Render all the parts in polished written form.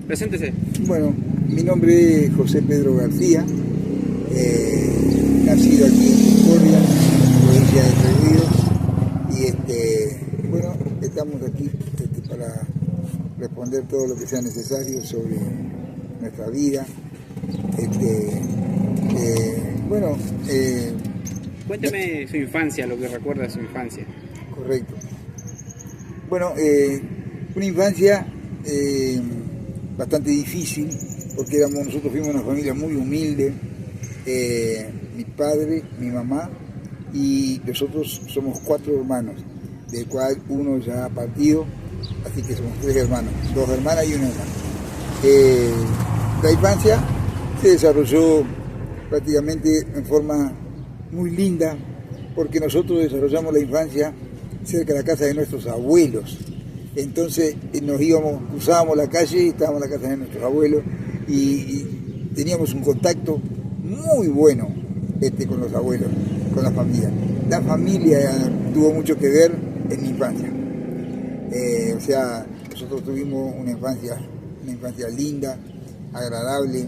Preséntese. Bueno, mi nombre es José Pedro García, nacido aquí en Concordia, provincia de Entre Ríos, y bueno, estamos aquí para responder todo lo que sea necesario sobre nuestra vida. Bueno, Cuénteme su infancia, lo que recuerda de su infancia. correcto. Bueno, una infancia bastante difícil, porque nosotros fuimos una familia muy humilde, mi padre, mi mamá y nosotros somos 4 hermanos, del cual uno ya ha partido, así que somos 3 hermanos, 2 hermanas y un hermano. La infancia se desarrolló prácticamente en forma muy linda, porque nosotros desarrollamos la infancia cerca de la casa de nuestros abuelos. Entonces nos íbamos, cruzábamos la calle y estábamos en la casa de nuestros abuelos y teníamos un contacto muy bueno con los abuelos, con la familia. La familia tuvo mucho que ver en mi infancia. O sea, nosotros tuvimos una infancia linda, agradable,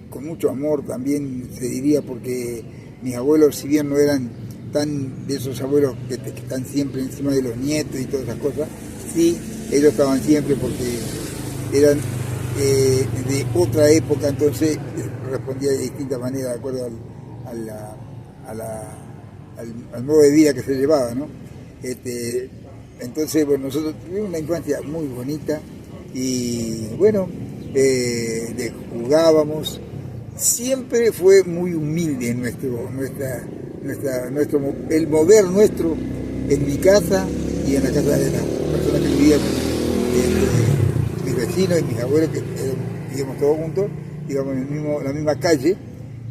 con mucho amor también se diría, porque mis abuelos, si bien no eran tan de esos abuelos que están siempre encima de los nietos y todas esas cosas, sí, ellos estaban siempre porque eran de otra época, entonces respondía de distinta manera de acuerdo al modo de vida que se llevaba, ¿no? Entonces, bueno, nosotros tuvimos una infancia muy bonita y bueno, jugábamos. Siempre fue muy humilde el mover nuestro en mi casa y en la casa de las personas que vivían, mis vecinos y mis abuelos, que vivíamos todos juntos, digamos en la misma calle,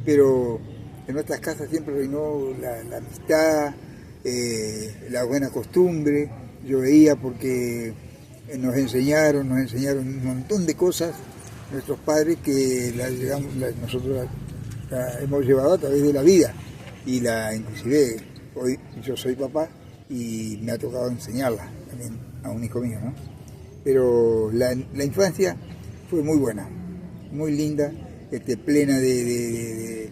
pero en nuestras casas siempre reinó la amistad, la buena costumbre. Yo veía porque nos enseñaron un montón de cosas nuestros padres que nosotros la hemos llevado a través de la vida, y inclusive hoy yo soy papá y me ha tocado enseñarla también a un hijo mío, ¿no? Pero la infancia fue muy buena, muy linda, plena de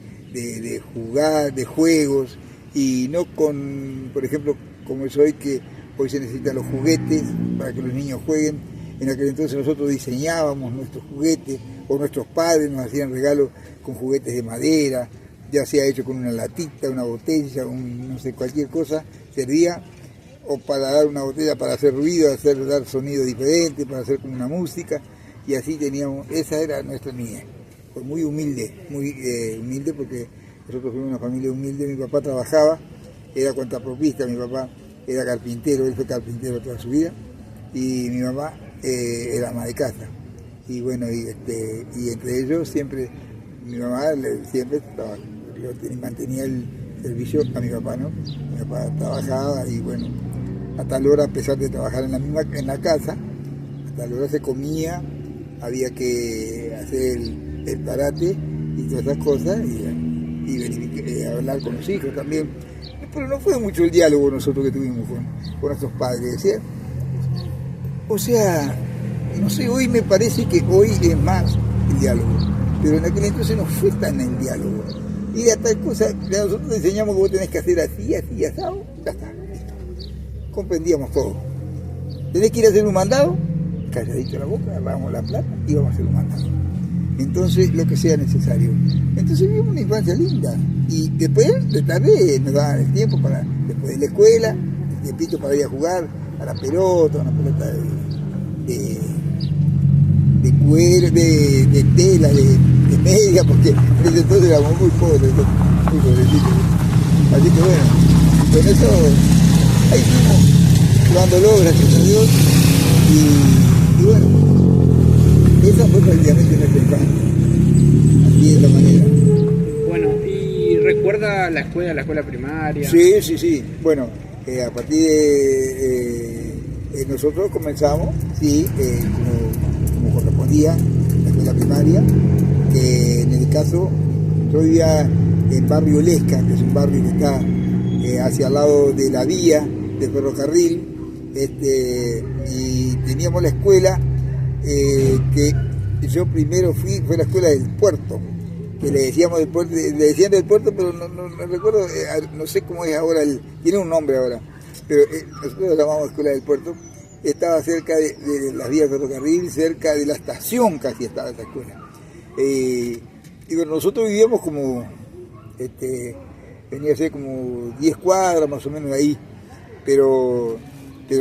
jugar, de juegos, y no con, por ejemplo, como es hoy, que hoy se necesitan los juguetes para que los niños jueguen. En aquel entonces nosotros diseñábamos nuestros juguetes, o nuestros padres nos hacían regalos con juguetes de madera, ya sea hecho con una latita, una botella, no sé, cualquier cosa servía, o para dar una botella para hacer ruido, dar sonidos diferentes, para hacer como una música, y así teníamos, esa era nuestra niñez. Fue muy humilde porque nosotros fuimos una familia humilde. Mi papá trabajaba, era cuentapropista, mi papá era carpintero, él fue carpintero toda su vida, y mi mamá era ama de casa. Y bueno, y entre ellos siempre, mi mamá siempre mantenía el servicio a mi papá, ¿no? Mi papá trabajaba y bueno, a tal hora, a pesar de trabajar en la casa, a tal hora se comía, había que hacer el parate y todas esas cosas, y venir a hablar con los hijos también. Pero no fue mucho el diálogo nosotros que tuvimos con nuestros padres, ¿sí? O sea, no sé, hoy me parece que hoy es más el diálogo, pero en aquel entonces no fue tan el diálogo. Y de tal cosa, nosotros te enseñamos que vos tenés que hacer así, asado, ya está, listo. Comprendíamos todo. Tenés que ir a hacer un mandado, calladito la boca, agarramos la plata y vamos a hacer un mandado. Entonces, lo que sea necesario. Entonces vivimos una infancia linda. Y después, de tarde, nos daban el tiempo después de la escuela, el tiempito para ir a jugar a la pelota, una pelota de cuero, de tela, de media, porque desde entonces éramos muy pobrecitos. Así que bueno, con eso ahí fuimos jugándolo, gracias a Dios, y bueno, esa fue prácticamente nuestra infancia, así de esta manera. Bueno, ¿y recuerda la escuela primaria? Sí. Bueno, a partir de nosotros comenzamos, sí, como correspondía, la escuela primaria, que en el caso, yo vivía en barrio Lesca, que es un barrio que está hacia el lado de la vía del ferrocarril, y teníamos la escuela que yo primero fue la escuela del puerto, que le decíamos del puerto, le decían del puerto, pero no recuerdo, no sé cómo es ahora, tiene un nombre ahora, pero nosotros la llamamos escuela del puerto. Estaba cerca de las vías de ferrocarril, cerca de la estación casi estaba esa escuela. Y bueno, nosotros vivíamos como, venía a ser como 10 cuadras más o menos ahí, pero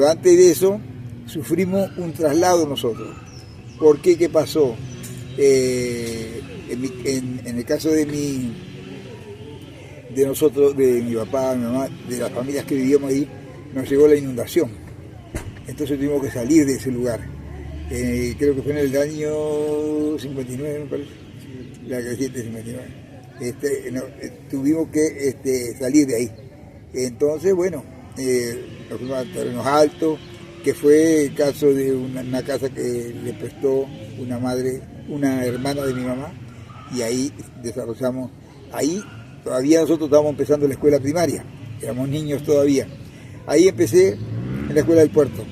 antes de eso sufrimos un traslado nosotros. ¿Por qué? ¿Qué pasó? En el caso de nosotros, de mi papá, mi mamá, de las familias que vivíamos ahí, nos llegó la inundación. Entonces tuvimos que salir de ese lugar. Creo que fue en el año 59, me parece, la creciente 59. Tuvimos que salir de ahí. Entonces, bueno, nos fuimos a terrenos altos, que fue el caso de una casa que le prestó una hermana de mi mamá, y ahí desarrollamos. Ahí todavía nosotros estábamos empezando la escuela primaria, éramos niños todavía. Ahí empecé en la escuela del puerto.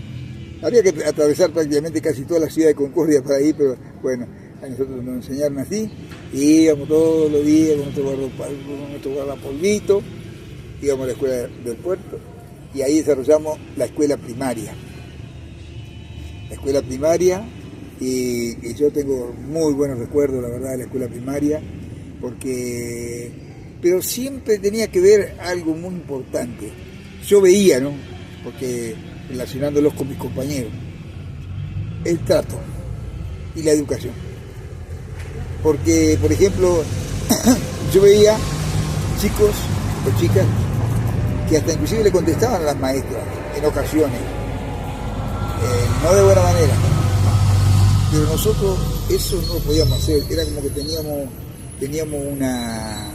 Había que atravesar prácticamente casi toda la ciudad de Concordia para ahí, pero bueno, a nosotros nos enseñaron así, y íbamos todos los días con nuestro guardapolvito, íbamos a la escuela del puerto, y ahí desarrollamos la escuela primaria. La escuela primaria, y yo tengo muy buenos recuerdos, la verdad, de la escuela primaria, pero siempre tenía que ver algo muy importante. Yo veía, ¿no? Porque relacionándolos con mis compañeros, el trato y la educación. Porque, por ejemplo, yo veía chicos o chicas que hasta inclusive le contestaban a las maestras en ocasiones, no de buena manera, pero nosotros eso no lo podíamos hacer. Era como que teníamos una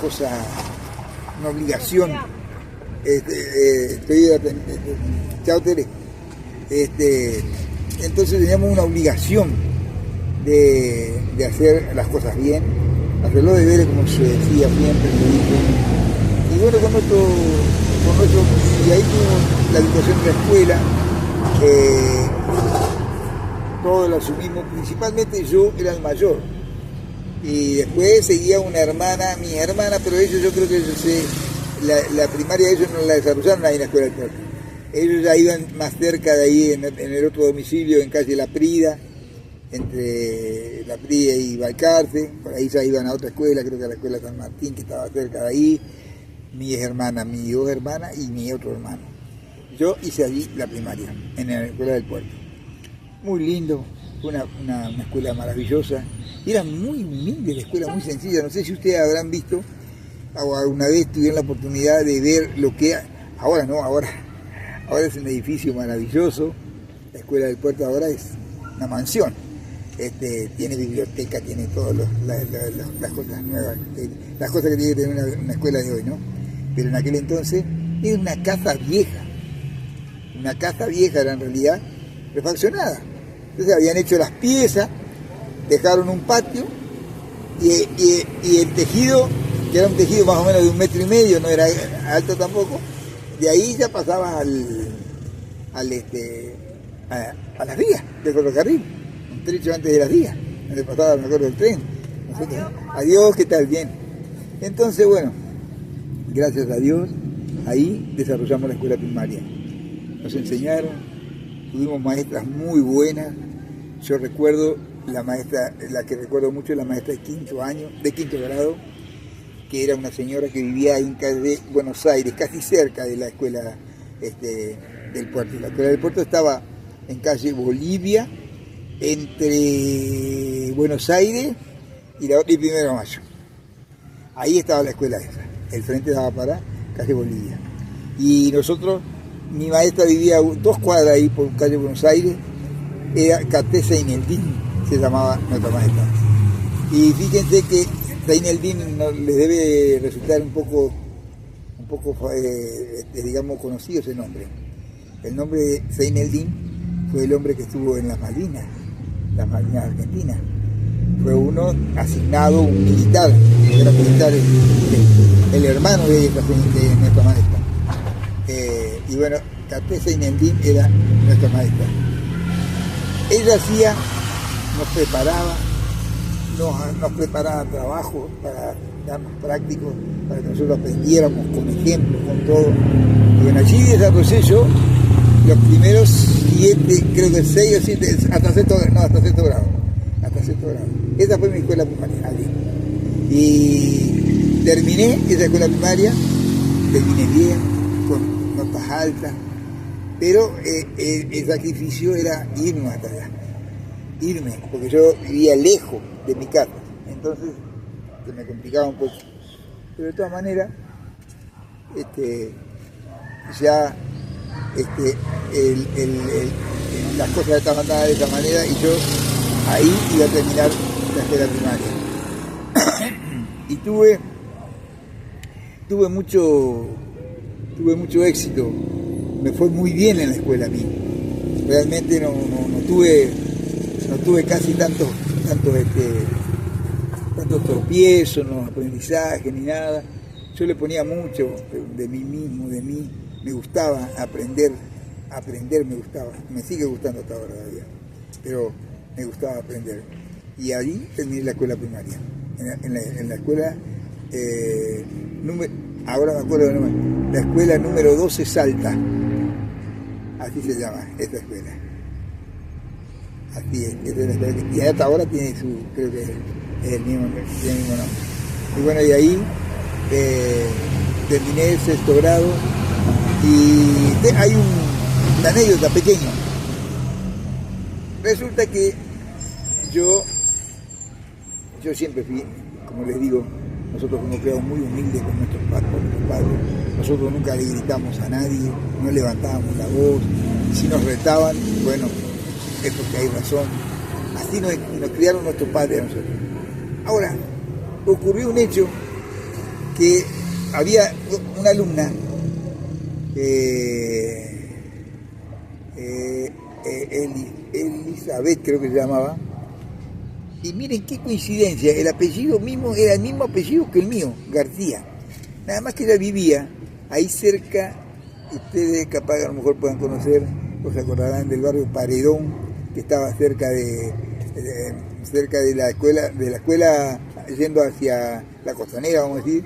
cosa, una obligación. Chao, Tere. Entonces teníamos una obligación de hacer las cosas bien, hacerlo de ver como se decía siempre, y bueno, y ahí tuvimos la educación de la escuela, todos lo asumimos, principalmente yo era el mayor, y después seguía mi hermana, pero yo creo que la primaria ellos no la desarrollaron ahí en la escuela del puerto. Ellos ya iban más cerca de ahí, en el otro domicilio, en calle La Prida, entre La Prida y Balcarce. Por ahí ya iban a otra escuela, creo que a la escuela San Martín, que estaba cerca de ahí. Mis dos hermanas y mi otro hermano. Yo hice allí la primaria, en la escuela del puerto. Muy lindo, una escuela maravillosa. Era muy humilde la escuela, muy sencilla. No sé si ustedes habrán visto o alguna vez tuvieron la oportunidad de ver lo que ahora es un edificio maravilloso. La escuela del puerto ahora es una mansión, tiene biblioteca, tiene todas las cosas nuevas, las cosas que tiene que tener una escuela de hoy, ¿no? Pero en aquel entonces era una casa vieja era en realidad refaccionada. Entonces habían hecho las piezas, dejaron un patio y el tejido, que era un tejido más o menos de 1,5 metros, no era alto tampoco, de ahí ya pasaba a las vías del ferrocarril, un trecho antes de las vías, donde pasaba, me acuerdo, del tren. Nosotros, adiós, ¿qué tal? Bien. Entonces, bueno, gracias a Dios, ahí desarrollamos la escuela primaria. Nos enseñaron, tuvimos maestras muy buenas. Yo recuerdo la que recuerdo mucho es la maestra de quinto grado, que era una señora que vivía ahí en calle Buenos Aires, casi cerca de la escuela del puerto. La escuela del puerto estaba en calle Bolivia, entre Buenos Aires y 1 de Mayo. Ahí estaba la escuela esa. El frente daba para calle Bolivia. Y nosotros, mi maestra vivía 2 cuadras ahí por calle Buenos Aires, era Caté Seineldín, se llamaba nuestra maestra. Y fíjense que Seineldín les debe resultar un poco digamos, conocido ese nombre. El nombre de Seineldín fue el hombre que estuvo en las Malvinas Argentinas. Fue uno asignado, un militar, era militar, el hermano de nuestra maestra. Y bueno, Caté Seineldín era nuestra maestra. ella hacía, nos preparaba trabajo para darnos prácticos, para que nosotros aprendiéramos con ejemplos, con todo. Y bueno, allí desarrollé yo los primeros 7, creo que 6 o 7, hasta sexto grado. Esa fue mi escuela primaria, allí. Y terminé esa escuela primaria, terminé bien, con notas altas, pero el sacrificio era irme hasta allá, porque yo vivía lejos de mi casa, entonces se me complicaba un poco. Pero de todas maneras, ya las cosas estaban dadas de esa manera y yo ahí iba a terminar la escuela primaria. Y tuve mucho éxito, me fue muy bien en la escuela a mí. Realmente no tuve casi tantos tropiezos en los aprendizajes ni nada. Yo le ponía mucho de mí mismo, de mí. Me gustaba aprender me gustaba. Me sigue gustando hasta ahora todavía, pero me gustaba aprender. Y ahí terminé la escuela primaria. En la escuela, ahora me acuerdo del nombre, la escuela número 12 Salta. Así se llama esta escuela. Así es, y hasta ahora tiene creo que es el mismo nombre. Y bueno, y ahí terminé el sexto grado y hay una anécdota pequeña. Resulta que yo siempre fui, como les digo, nosotros fuimos creados muy humildes con nuestros padres. Nosotros nunca le gritamos a nadie, no levantábamos la voz. Si nos retaban, bueno, es porque hay razón. Así nos criaron nuestros padres a nosotros. Ahora, ocurrió un hecho que había una alumna, Elizabeth creo que se llamaba, y miren qué coincidencia, el apellido mismo era el mismo apellido que el mío, García. Nada más que ella vivía ahí cerca, ustedes capaz a lo mejor puedan conocer, o se acordarán del barrio Paredón, que estaba cerca de la escuela yendo hacia la Costanera, vamos a decir.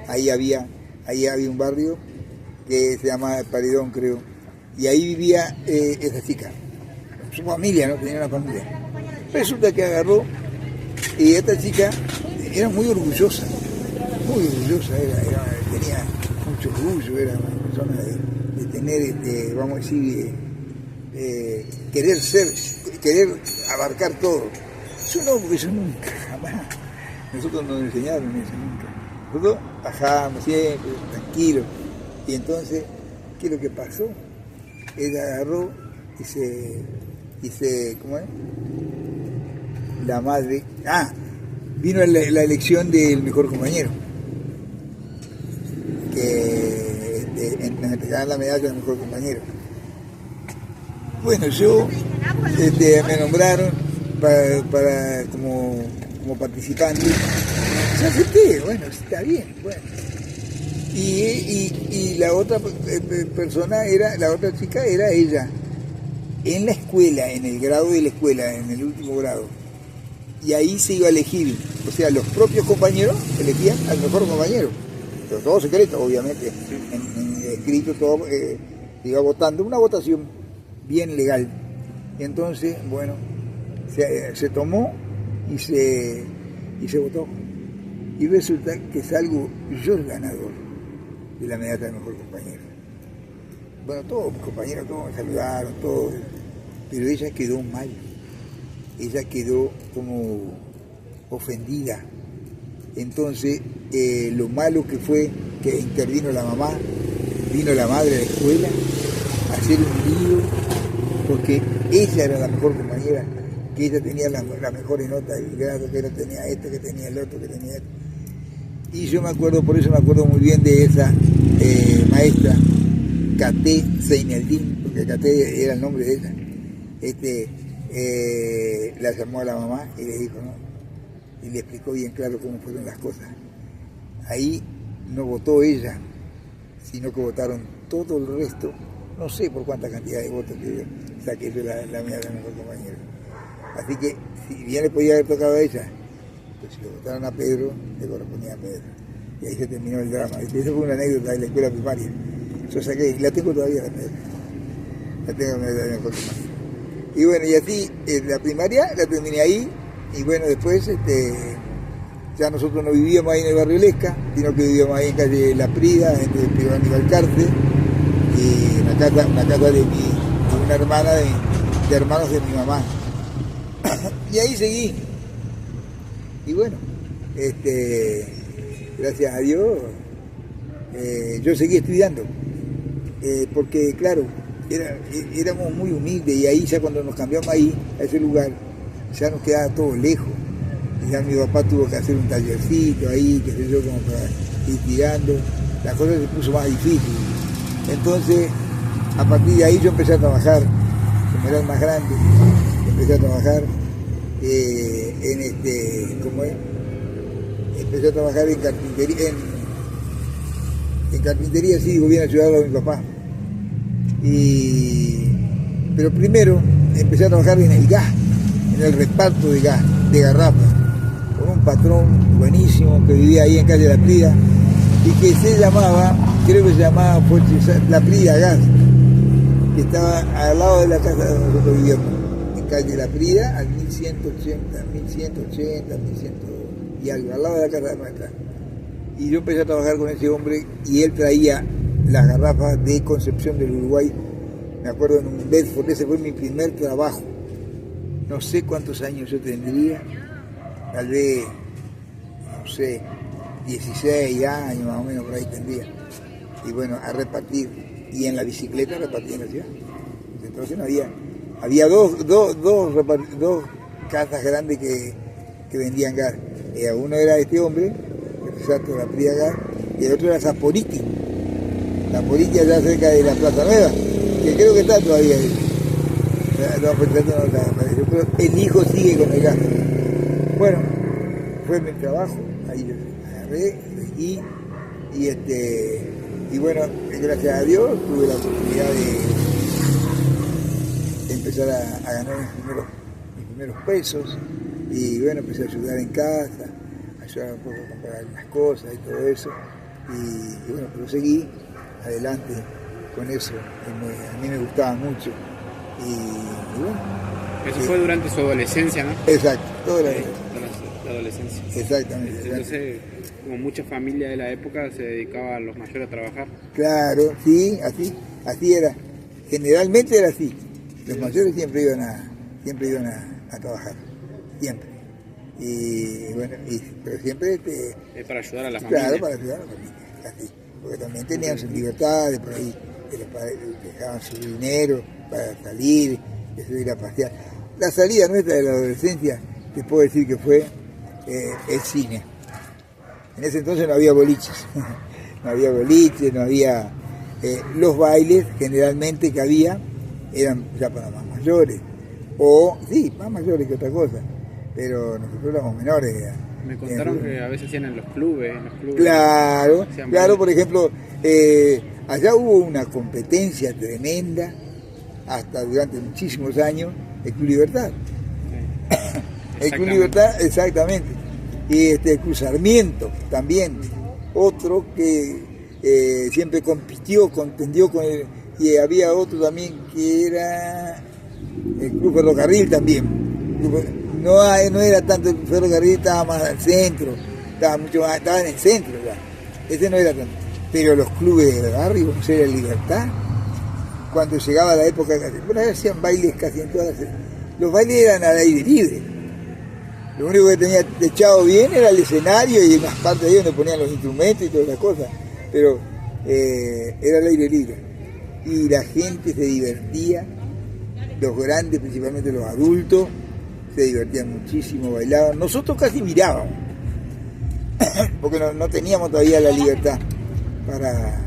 Ahí había un barrio que se llamaba Paredón, creo, y ahí vivía esa chica, su familia, ¿no? Tenía una familia. Resulta que agarró, y esta chica era muy orgullosa, tenía mucho orgullo, era una persona de tener, vamos a decir, querer abarcar todo. Yo no, porque yo nunca, jamás, nosotros nos enseñaron eso, nunca. Nosotros bajábamos siempre, tranquilos. Y entonces, ¿qué es lo que pasó? Ella agarró y se ¿cómo es? La madre, vino la elección del mejor compañero, que me entregaban la medalla del mejor compañero. Bueno, yo me nombraron para como participante. Yo acepté, bueno, está bien, bueno. Y la otra persona la otra chica era ella, en la escuela, en el grado de la escuela, en el último grado. Y ahí se iba a elegir, o sea, los propios compañeros elegían al mejor compañero, pero todo secreto, obviamente, en escrito, todo, se iba votando, una votación bien legal. Y entonces, bueno, se tomó y se votó. Y resulta que salgo yo el ganador de la medalla del mejor compañero. Bueno, todos mis compañeros, todos me saludaron, todos, pero ella quedó mal. Ella quedó como ofendida. Entonces, lo malo que fue que intervino la mamá, vino la madre de la escuela a hacer un lío, porque ella era la mejor compañera, que ella tenía las mejores notas del grado, que ella tenía esto, que tenía el otro, que tenía esto. Y yo por eso me acuerdo muy bien de esa maestra, Caté Seineldín, porque Caté era el nombre de ella. La llamó a la mamá y le dijo, ¿no? Y le explicó bien claro cómo fueron las cosas. Ahí no votó ella, sino que votaron todo el resto, no sé por cuánta cantidad de votos que dio, saqué yo la medalla de mejor compañero. Así que, si bien le podía haber tocado a ella, pues si le votaron a Pedro, le correspondía a Pedro. Y ahí se terminó el drama. Esa fue una anécdota de la escuela primaria. Yo saqué, y la tengo todavía la medalla. La tengo la medalla de mejor compañero. Y bueno, y así, la primaria la terminé ahí, y bueno, después, ya nosotros no vivíamos ahí en el barrio Lesca, sino que vivíamos ahí en calle La Prida, entre Priván y Valcarce, y una casa de una hermana de hermanos de mi mamá. Y ahí seguí. Y bueno, gracias a Dios, yo seguí estudiando, porque claro, éramos muy humildes, y ahí ya cuando nos cambiamos ahí, a ese lugar, ya nos quedaba todo lejos. Y ya mi papá tuvo que hacer un tallercito ahí, qué sé yo, como para ir tirando. La cosa se puso más difícil. Entonces, a partir de ahí yo empecé a trabajar, como era el más grande, empecé a trabajar empecé a trabajar en carpintería, en carpintería, sí, digo, bien ayudado a mi papá. Pero primero empecé a trabajar en el gas, en el reparto de gas, de garrafas, con un patrón buenísimo que vivía ahí en calle La Prida, y que se llamaba, creo que se llamaba La Prida Gas, que estaba al lado de la casa donde nosotros vivíamos, en calle La Prida, al 1180, 1100 y algo, al lado de la casa nuestra. Y yo empecé a trabajar con ese hombre, y él traía las garrafas de Concepción del Uruguay, me acuerdo, en un Bedford. Ese fue mi primer trabajo. No sé cuántos años yo tendría, tal vez, no sé, 16 años más o menos, por ahí tendría. Y bueno, a repartir, y en la bicicleta repartía en la ciudad. Entonces no había dos casas grandes que vendían gas. Uno era este hombre, exacto, La Prida Gas, y el otro era Zaporiti. Zaporiti allá cerca de la Plaza Nueva, que creo que está todavía ahí. Yo creo que el hijo sigue con el gas. Bueno, fue mi trabajo, ahí yo agarré, seguí, y bueno, gracias a Dios tuve la oportunidad de empezar a ganar mis primeros pesos, y bueno, empecé a ayudar en casa, ayudar un poco a comprar algunas cosas y todo eso, y bueno, pero seguí adelante con eso, a mí me gustaba mucho. Y bueno. Eso fue durante su adolescencia, ¿no? Exacto, toda la adolescencia. Exactamente. Entonces, como mucha familia de la época, se dedicaba a los mayores a trabajar. Claro, sí, así era. Generalmente era así. Los mayores siempre iban a trabajar, siempre. Y bueno, pero siempre es para ayudar a la familia. Claro, para ayudar a la familia, así. Porque también tenían sus libertades por ahí, que los padres dejaban su dinero para salir, eso, ir a pasear. La salida nuestra de la adolescencia, te puedo decir que fue el cine. En ese entonces no había boliches, no había los bailes generalmente que había eran ya para más mayores, o sí, más mayores que otra cosa, pero nosotros éramos menores. Me contaron que a veces hacían en los clubes. Claro, por ejemplo, allá hubo una competencia tremenda, hasta durante muchísimos años, el Club Libertad. Sí. El Club Libertad, exactamente. Y el Club Sarmiento también, otro que siempre contendió con él, y había otro también que era el Club Ferrocarril también. No era tanto el ferrocarril, estaba más al centro, estaba en el centro ya. Ese no era tanto. Pero los clubes de barrio, como era Libertad, cuando llegaba la época, bueno, hacían bailes casi en todas las... Los bailes eran al aire libre. Lo único que tenía techado bien era el escenario y unas partes ahí donde ponían los instrumentos y todas las cosas. Pero era al aire libre. Y la gente se divertía, los grandes, principalmente los adultos, se divertían muchísimo, bailaban. Nosotros casi mirábamos, porque no teníamos todavía la libertad para...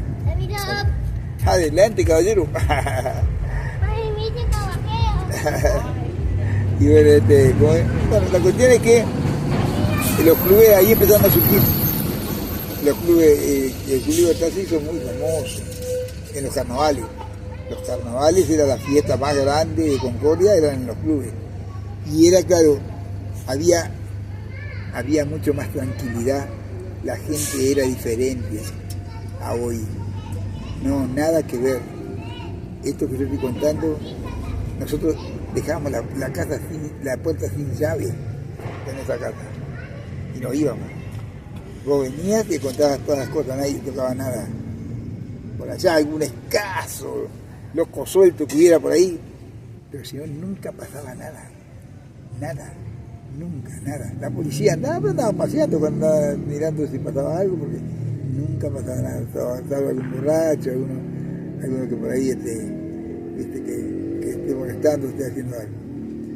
Adelante, caballero. Y bueno, la cuestión es que los clubes ahí empezaron a surgir. Los clubes, el Club Libertad se hizo muy famoso en los carnavales. Los carnavales era la fiesta más grande de Concordia, eran en los clubes. Y era claro, había mucho más tranquilidad, la gente era diferente a hoy. No, nada que ver. Esto que yo estoy contando, nosotros dejábamos la casa la puerta sin llave en esa casa y nos íbamos. Vos venías y contabas todas las cosas, nadie tocaba nada. Por allá algún escaso, loco suelto que hubiera por ahí, pero si no, nunca pasaba nada. Nada, nunca, nada. La policía andaba paseando cuando andaba mirando si pasaba algo, porque nunca pasaba nada. Estaba algún borracho, alguno que por ahí que esté molestando, esté haciendo algo.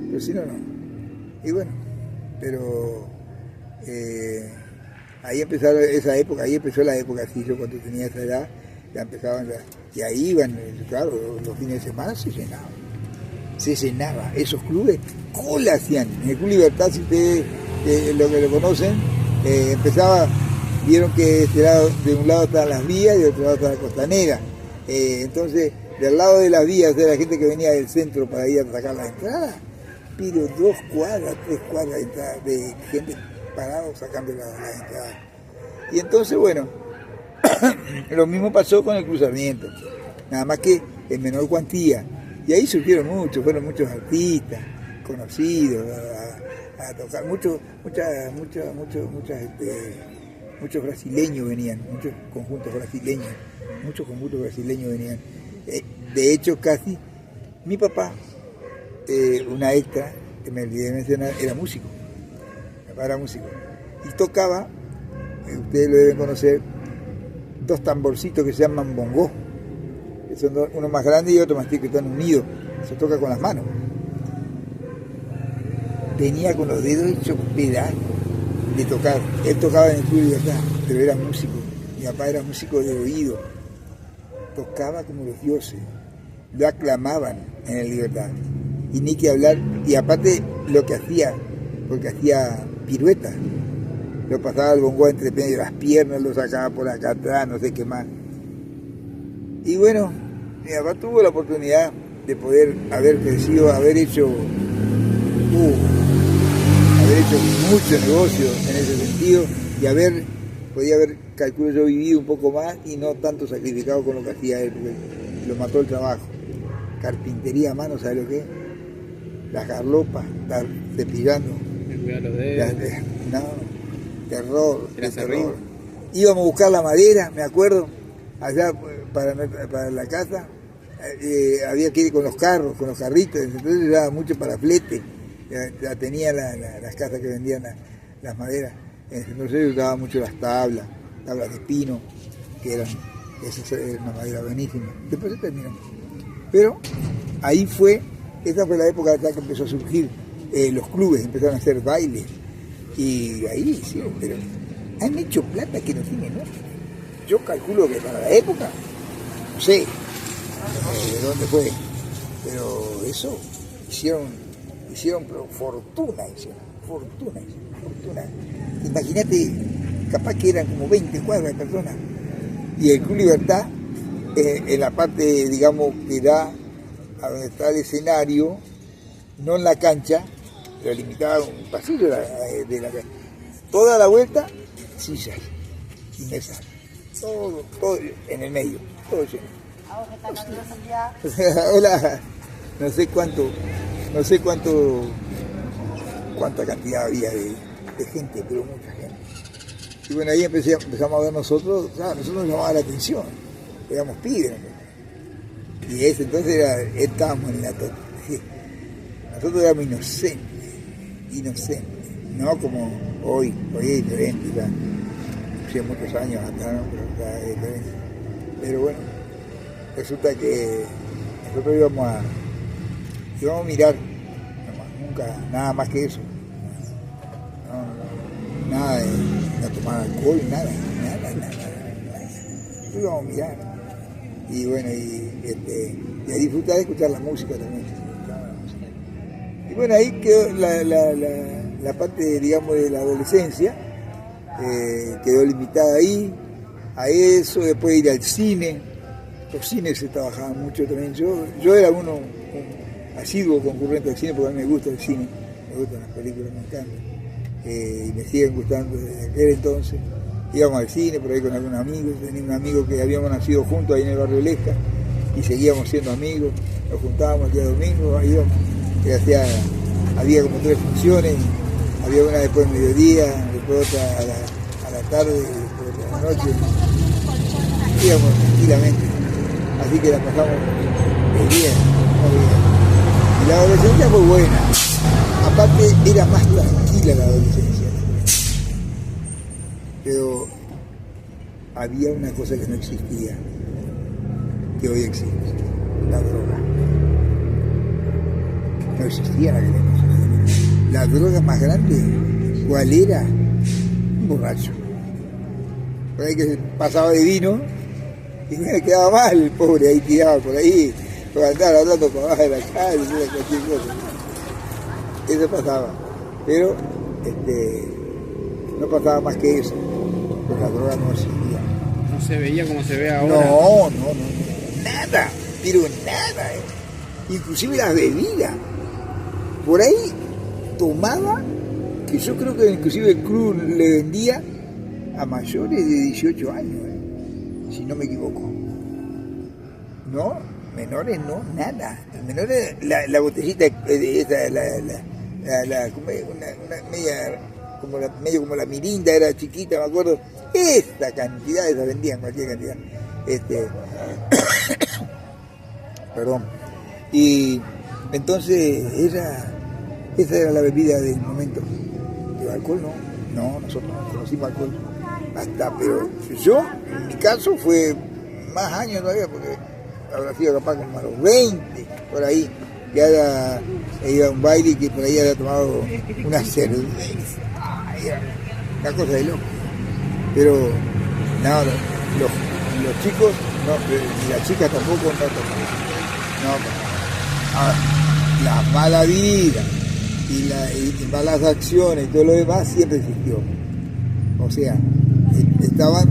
Pero si no, no. Y bueno, pero ahí empezó la época, así yo cuando tenía esa edad, ya empezaban, y ahí iban, claro, los fines de semana se llenaba, esos clubes, cola hacían. En el Club Libertad, si ustedes lo que lo conocen, vieron que de un lado estaban las vías y de otro lado estaba la costanera. Entonces, del lado de las vías de la gente que venía del centro para ir a sacar la entrada, pero 2 cuadras, 3 cuadras de gente parado sacando la entrada. Y entonces, bueno, lo mismo pasó con el cruzamiento, nada más que en menor cuantía. Y ahí surgieron fueron muchos artistas conocidos a tocar, muchos brasileños venían, muchos conjuntos brasileños venían. De hecho, casi mi papá, una extra que me olvidé de mencionar, era músico. Mi papá era músico y tocaba, ustedes lo deben conocer, 2 tamborcitos que se llaman bongó, que son uno más grande y otro más chico, que están unidos, se toca con las manos. Tenía con los dedos hechos pedazos de tocar. Él tocaba en el Club Libertad, pero era músico. Mi papá era músico de oído. Tocaba como los dioses. Lo aclamaban en el Libertad. Y ni que hablar. Y aparte lo que hacía, porque hacía piruetas. Lo pasaba el bongo entre medio de las piernas, lo sacaba por acá atrás, no sé qué más. Y bueno, mi papá tuvo la oportunidad de poder haber crecido, haber hecho mucho negocio en ese sentido y podía haber, calculo yo, vivido un poco más y no tanto sacrificado con lo que hacía él, porque lo mató el trabajo. Carpintería a mano, ¿sabes lo que es? Las garlopas, estar cepillando. No, terror. Íbamos a buscar la madera, me acuerdo, allá para la casa, había que ir con los carros, con los carritos, entonces llevaba mucho para flete. Ya tenía las casas que vendían las maderas. Entonces yo usaba mucho las tablas de pino, esa es una madera buenísima. Después se terminó. Pero esa fue la época ya que empezó a surgir los clubes, empezaron a hacer bailes. Y ahí hicieron, pero han hecho plata que no tienen, ¿no? Yo calculo que para la época, no sé de dónde fue, pero eso hicieron fortuna. Imagínate, capaz que eran como 20 cuadras de personas. Y el Club Libertad, en la parte, digamos, que da a donde está el escenario, no en la cancha, pero limitaba un pasillo de la cancha. Toda la vuelta, sillas y mesas. Todo en el medio, todo lleno. Hola, no sé cuánta cantidad había de gente, pero mucha gente. Y bueno, ahí empezamos a ver nosotros nos llamaba la atención, éramos pibes. Y entonces estábamos en la total. Nosotros éramos inocentes, no como hoy es diferente, ya. Hace muchos años atrás, ¿no? Pero ya es diferente. Pero bueno, resulta que nosotros íbamos a mirar, nunca, nada más que eso. Nada de no tomar alcohol, nada. Nosotros íbamos a mirar. Y bueno, y a disfrutar de escuchar la música también. Y bueno, ahí quedó la parte, digamos, de la adolescencia, quedó limitada ahí, a eso, después ir al cine, Los cines se trabajaban mucho también. Yo era un asiduo concurrente al cine porque a mí me gusta el cine, me gustan las películas, me encantan. Y me siguen gustando desde aquel entonces. Íbamos al cine por ahí con algunos amigos. Tenía un amigo que habíamos nacido juntos ahí en el barrio Lesca y seguíamos siendo amigos. Nos juntábamos el día domingo, íbamos. Había como 3 funciones. Había una después del mediodía, después otra a la tarde, después otra a la noche. Íbamos tranquilamente. Así que la pasamos bien, muy bien. Y la adolescencia fue buena. Aparte era más tranquila la adolescencia. Pero había una cosa que no existía, que hoy existe, la droga. No existía en aquel entonces. La droga más grande, ¿cuál era? Un borracho. Por ahí que se pasaba de vino y me quedaba mal, el pobre ahí tirado por ahí, por andar hablando por abajo de la calle, cualquier cosa. Eso pasaba. Pero no pasaba más que eso. Pero la droga no existía. No se veía como se ve ahora. No, nada, pero nada. Inclusive las bebidas. Por ahí tomaba, que yo creo que inclusive el club le vendía a mayores de 18 años, si no me equivoco. No, menores no, nada. Menores, la botellita, medio como la mirinda, era chiquita, me acuerdo. Esta cantidad, esa vendían cualquier cantidad. Perdón. Y entonces esa era la bebida del momento. ¿El alcohol no, nosotros no conocimos alcohol. Pero yo, en mi caso, fue más años todavía, porque habrá sido capaz como a los 20, por ahí. Ya iba a un baile que por ahí había tomado una cerveza. Una cosa de loco. Pero no, los chicos, no, y las chicas tampoco no tomaban. La mala vida y malas acciones y todo lo demás siempre existió. O sea, estaban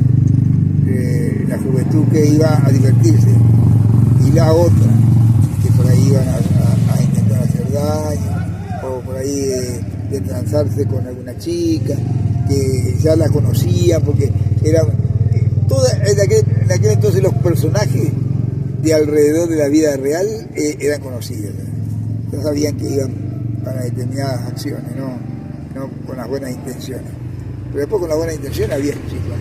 la juventud que iba a divertirse y la otra que por ahí iban a intentar hacer daño o por ahí de transarse con alguna chica que ya la conocían porque eran en aquel entonces los personajes de alrededor de la vida real eran conocidos. Ya sabían que iban para determinadas acciones, no con las buenas intenciones. Pero después con las buenas intenciones había chicos.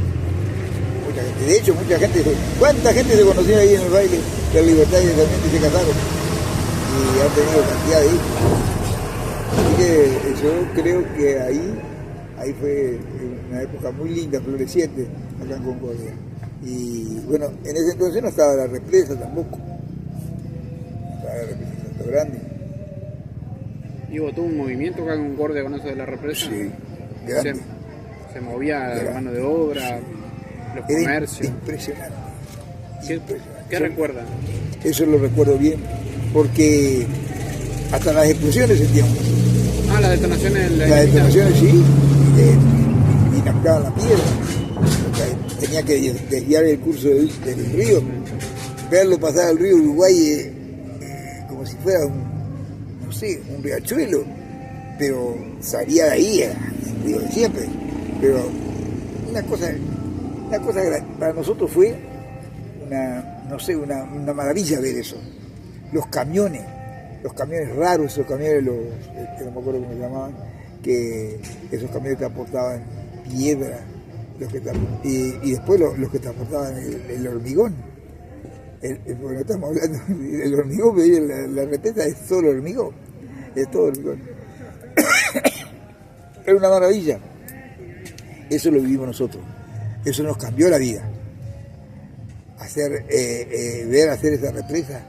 Mucha gente. De hecho, mucha gente, ¿cuánta gente se conocía ahí en el baile de la Libertad y de Sarmiento y se casaron? Y han tenido cantidad de hijos. Así que yo creo que ahí fue una época muy linda, floreciente, acá en Concordia. Y bueno, en ese entonces no estaba la represa tampoco. No estaba la represa de Salto Grande. ¿Y hubo todo un movimiento acá en Concordia con eso de la represa? Sí, grande. Se movía la mano de obra, los comercios. Impresionante. ¿Qué recuerdan? Eso lo recuerdo bien, porque hasta las explosiones sentíamos. Las detonaciones. Las detonaciones, sí, y captaban la piedra. Tenía que desviar el curso del río, verlo pasar al río Uruguay como si fuera un riachuelo, pero salía de ahí, digo, siempre. Pero una cosa para nosotros fue una maravilla ver eso. Los camiones raros, esos camiones, que no me acuerdo cómo se llamaban, que esos camiones transportaban piedra, y después los que transportaban el hormigón. Porque no estamos hablando del hormigón, pero la represa es solo hormigón, es todo hormigón. Era una maravilla. Eso lo vivimos nosotros, eso nos cambió la vida. Ver hacer esa represa,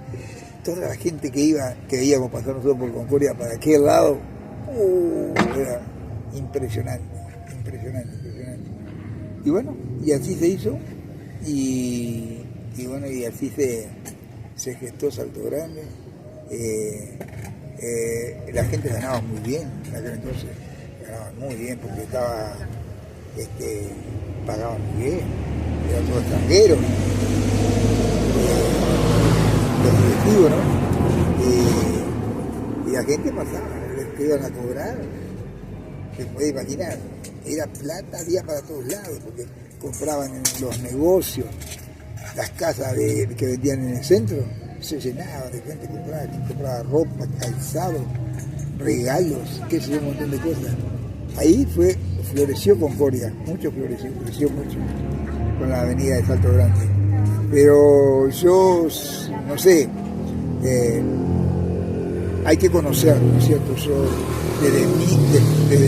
toda la gente que íbamos pasar nosotros por Concordia para aquel lado, era impresionante. Y bueno, y así se hizo, y así se gestó Salto Grande. La gente ganaba muy bien en aquel entonces, porque pagaban muy bien, eran todos extranjeros, los directivos, ¿no? Y la gente pasaba, les iban a cobrar, se puede imaginar, era plata, había para todos lados, porque compraban en los negocios, las casas que vendían en el centro, se llenaban de gente que compraba ropa, calzado, regalos, qué sé yo, un montón de cosas. Ahí floreció Concordia, floreció mucho con la avenida de Salto Grande. Pero yo, no sé, hay que conocerlo, ¿no es cierto? Yo, desde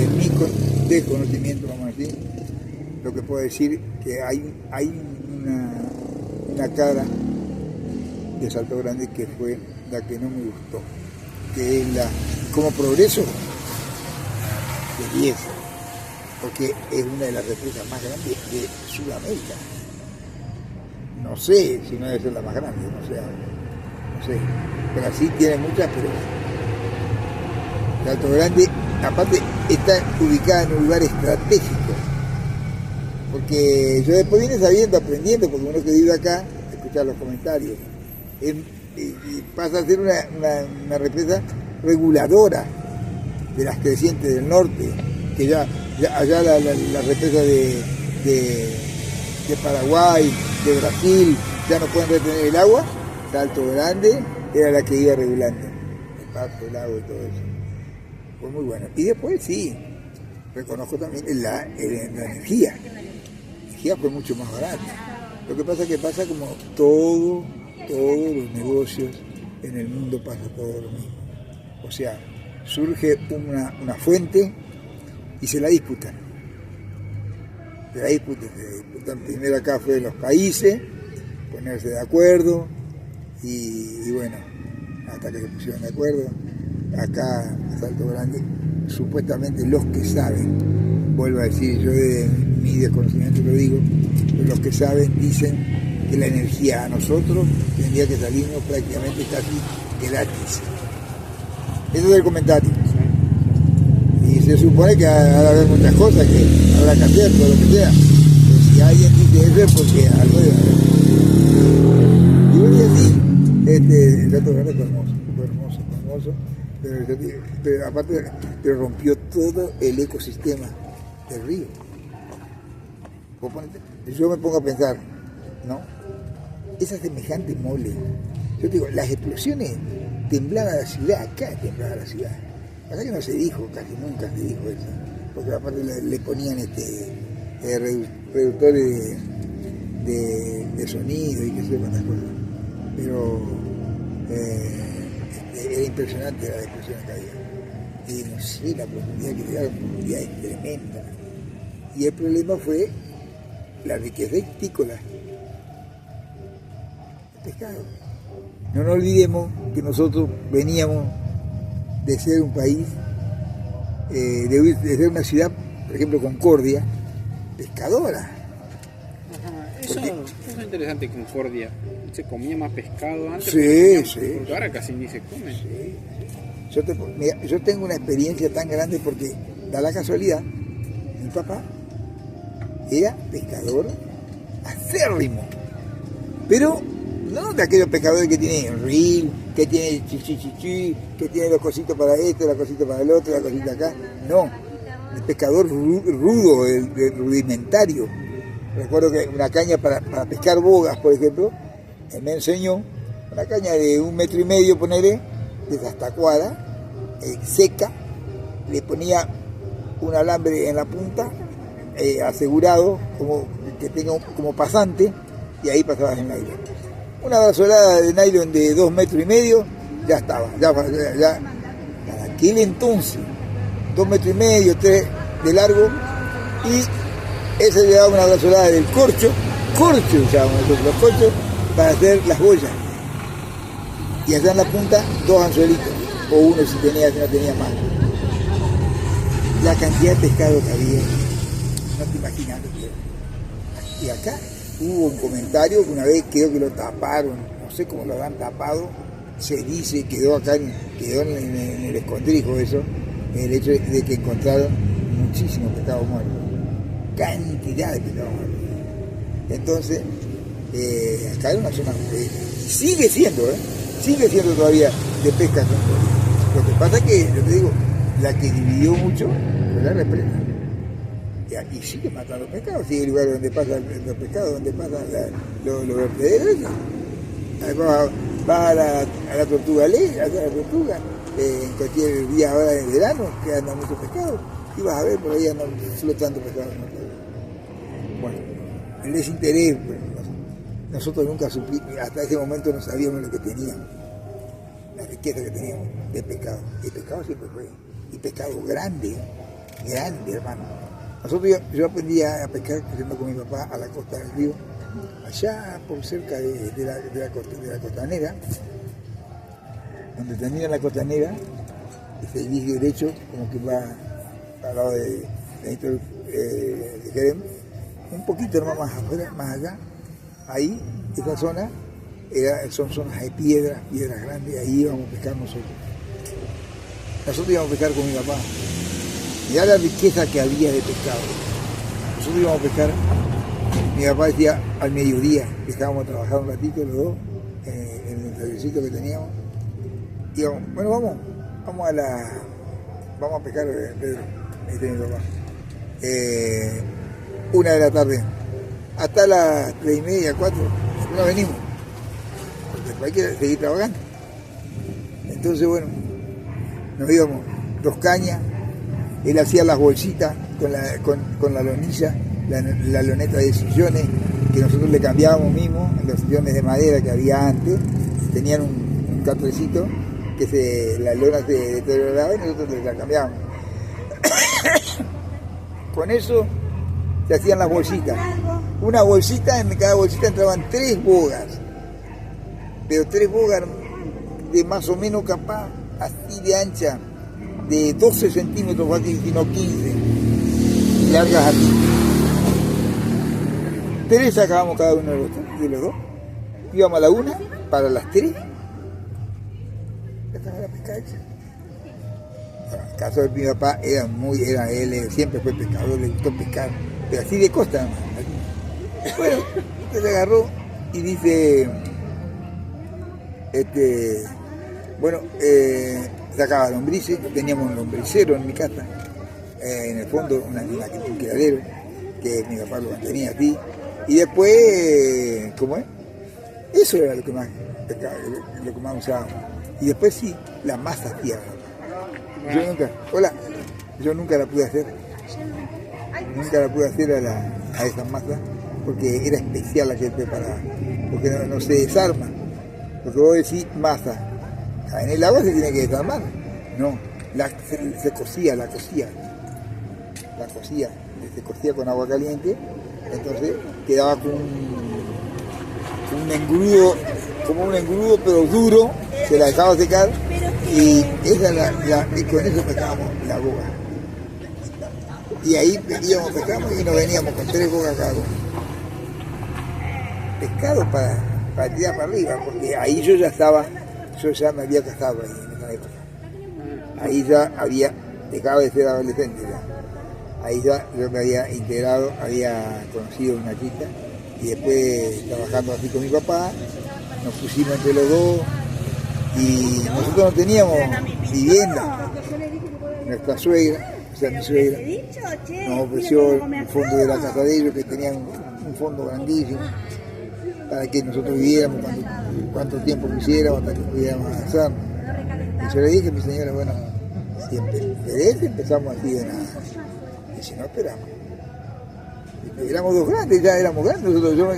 mi desconocimiento, vamos a decir, lo que puedo decir que hay una cara de Salto Grande que fue la que no me gustó, que es como progreso de 10, porque es una de las represas más grandes de Sudamérica. No sé si no debe ser la más grande, no sé. Brasil tiene muchas, pero Salto Grande, aparte, está ubicada en un lugar estratégico. Porque yo después vine sabiendo, aprendiendo, porque uno que vive acá, escuchar los comentarios, y pasa a ser una represa reguladora de las crecientes del norte, que ya allá la represa de Paraguay, de Brasil, ya no pueden retener el agua. Salto Grande era la que iba regulando el paso, el agua y todo eso. Fue muy bueno. Y después sí, reconozco también la energía. La energía fue mucho más barata. Lo que pasa es que pasa como todos los negocios en el mundo, pasa todo lo mismo. O sea, surge una fuente y se la disputan. Se la disputan. Primero acá fue los países, ponerse de acuerdo y bueno, hasta que se pusieron de acuerdo. Acá, a Salto Grande, supuestamente los que saben, vuelvo a decir, yo de mi desconocimiento lo digo, pero los que saben dicen que la energía a nosotros tendría que salirnos prácticamente casi gratis. Ese es el comentario. Y se supone que va a haber muchas cosas que habrá que hacer, todo lo que sea. Pero si alguien dice eso es porque algo debe haber. Y bueno, y así, el Salto Grande fue hermoso. Pero aparte, rompió todo el ecosistema del río. Yo me pongo a pensar, ¿no? Esa semejante mole. Yo digo, las explosiones temblaba la ciudad, acá temblaba la ciudad. Acá que no se dijo, casi nunca se dijo eso. Porque aparte le ponían reductores de sonido y qué sé yo, cuántas cosas. Pero era impresionante la explosión que había. Y no sé, la profundidad es tremenda. Y el problema fue la riqueza hícola. El pescado. No nos olvidemos que nosotros veníamos de ser un país, de ser una ciudad, por ejemplo Concordia, pescadora. Ajá, eso es interesante, Concordia. Se comía más pescado antes, sí. Porque ahora casi ni se come. Sí. Yo tengo una experiencia tan grande porque da la casualidad, mi papá era pescador acérrimo, pero no de aquellos pescadores que tienen reel, que tienen chichichichi, que tienen los cositos para esto, la cosita para el otro, la cosita acá. No, el pescador rudo, el rudimentario. Recuerdo que una caña para pescar bogas, por ejemplo, él me enseñó una caña de 1,5 metros, ponele, desde hasta cuadra, seca, le ponía un alambre en la punta, asegurado, como que tenga como pasante, y ahí pasabas en aire. Una brazolada de nylon de 2,5 metros, ya estaba, ya para aquel entonces, 2,5 metros, 3 de largo, y ese le daba una brazolada del corcho usábamos nosotros los corchos, para hacer las boyas. Y allá en la punta, 2 anzuelitos, o uno si no tenía más. La cantidad de pescado que había, no te imaginas lo que era. Y acá hubo un comentario que una vez creo que lo taparon, no sé cómo lo habrán tapado, se dice, quedó en el escondrijo eso, el hecho de que encontraron muchísimo pescado muerto, cantidad de pescado muerto. Entonces, acá era una zona, sigue siendo todavía de pesca. Lo que pasa es que, yo te digo, la que dividió mucho fue la represa. Y sigue matando pescados, sigue el lugar donde pasan los pescados, donde pasan los vertederos. Va a la tortuga a la tortuga, en cualquier día ahora de verano, que andan muchos pescados, y vas a ver por ahí andan flotando pescados. Bueno, el desinterés, pues, nosotros nunca supimos, hasta ese momento no sabíamos lo que teníamos, la riqueza que teníamos de pescado. Y el pescado siempre fue, y pescado grande, hermano. Yo aprendí a pescar yendo con mi papá a la costa del río, allá por cerca de la costanera, donde termina la costanera, y seguís derecho, como que va al lado de Jerem, un poquito más afuera, más allá, ahí, esa zona, son zonas de piedras grandes, ahí íbamos a pescar nosotros. Nosotros íbamos a pescar con mi papá. Mirá la riqueza que había de pescado. Nosotros íbamos a pescar, mi papá decía al mediodía, dejábamos trabajar un ratito los dos, en el tallercito que teníamos, y íbamos, bueno, vamos a pescar, Pedro, dice mi papá. 1 de la tarde, hasta las 3:30, 4, no venimos, porque después hay que seguir trabajando. Entonces, bueno, nos íbamos 2 cañas. Él hacía las bolsitas con la lonilla, la loneta de sillones, que nosotros le cambiábamos mismo, los sillones de madera que había antes, tenían un catrecito que la lona se deterioraba y nosotros la cambiábamos. Con eso se hacían las bolsitas. Una bolsita, en cada bolsita entraban 3 bogas, pero 3 bogas de más o menos capaz, así de ancha, de 12 centímetros, sino 15, largas así. 3 sacábamos cada uno de los dos. Íbamos a la 1 para las 3. Ya estaba la pesca hecha. Bueno, el caso de mi papá él siempre fue pescador, le gustó pescar, pero así de costa. Bueno, entonces agarró y dice, sacaba lombrices, teníamos un lombricero en mi casa, en el fondo un criadero, que mi papá lo mantenía así, y después, ¿cómo es? Eso era lo que más usábamos. Y después sí, la masa hacía. Yo nunca la pude hacer. Nunca la pude hacer a esa masa, porque era especial la que preparaba, porque no se desarma. Porque vos decís masa, en el agua se tiene que desarmar. No, se cocía, se cocía con agua caliente, entonces quedaba como un engrudo pero duro, se la dejaba secar y con eso pescábamos la boga. Y ahí pescamos y nos veníamos con 3 bogas cada uno. Pescado para tirar para arriba, porque ahí yo ya me había casado ahí en esa época. Ahí ya dejaba de ser adolescente ya. Ahí ya yo me había integrado, había conocido una chica y después trabajando así con mi papá, nos pusimos entre los dos y nosotros no teníamos vivienda. Nuestra suegra, o sea mi suegra, nos ofreció el fondo de la casa de ellos, que tenían un fondo grandísimo, para que nosotros viviéramos cuánto tiempo quisiéramos, hasta que pudiéramos avanzar. Y yo le dije a mi señora, bueno, siempre empezamos así de nada. Y si no, esperamos. Éramos 2 grandes, ya éramos grandes nosotros. Yo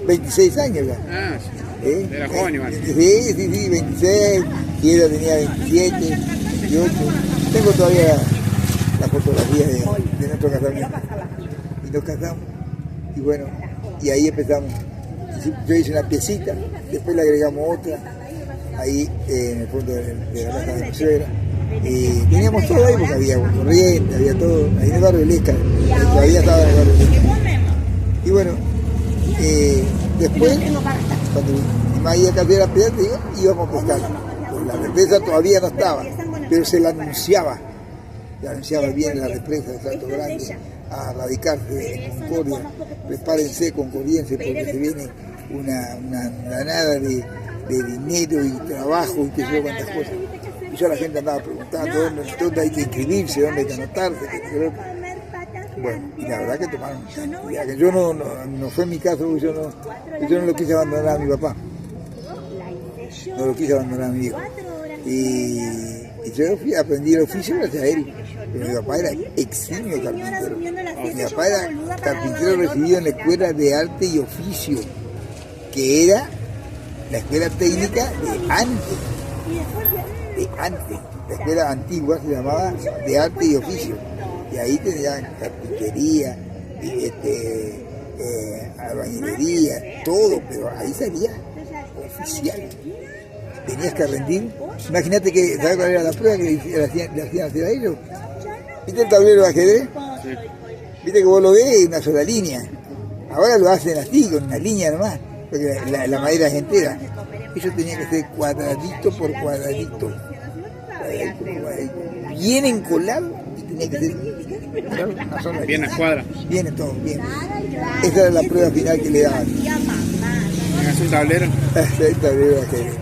26 años ya. Ah, sí. Era joven igual. Sí, 26. Y ella tenía 27, 28. Tengo todavía la fotografía de nuestro casamiento. Y nos casamos. Y bueno, y ahí empezamos. Yo hice una piecita, después le agregamos otra, ahí en el fondo de la casa de mi suegra. Y teníamos todo ahí porque había corriente, había todo, ahí en el barrio de Lesca, todavía estaba en el barrio de Lesca. Y bueno, después, cuando mi mamá iba a cambiar la piedra, íbamos a pescar. Pues la represa todavía no estaba, pero se la anunciaba bien la represa de Salto Grande. a radicarse en Concordia, prepárense concoriense porque se viene una nada de dinero y trabajo y qué sé yo cuántas cosas. Y ya la gente andaba preguntando dónde hay que inscribirse, dónde hay que anotarse, bueno, y la verdad que tomaron. Yo no fue mi caso, yo no lo quise abandonar a mi papá. No lo quise abandonar a mi hijo. Y yo aprendí el oficio gracias a él. Pero mi papá era eximio carpintero. Mi papá era carpintero recibido en la Escuela de Arte y Oficio, que era la escuela técnica de antes. La escuela antigua se llamaba de Arte y Oficio. Y ahí tenían carpintería, albañilería, todo, pero ahí salía oficial. Tenías que rendir. Imagínate que, ¿sabes cuál era la prueba que le hacían hacer a ellos? ¿Viste el tablero de ajedrez? Sí. Viste que vos lo ves en una sola línea. Ahora lo hacen así, con una línea nomás, porque la madera es entera. Ellos tenían que ser cuadradito por cuadradito. Bien encolado y tenía que ser una sola línea. Bien a escuadra. Bien todo, bien. Esa era la prueba final que le daban. Hagas un tablero. El tablero de ajedrez.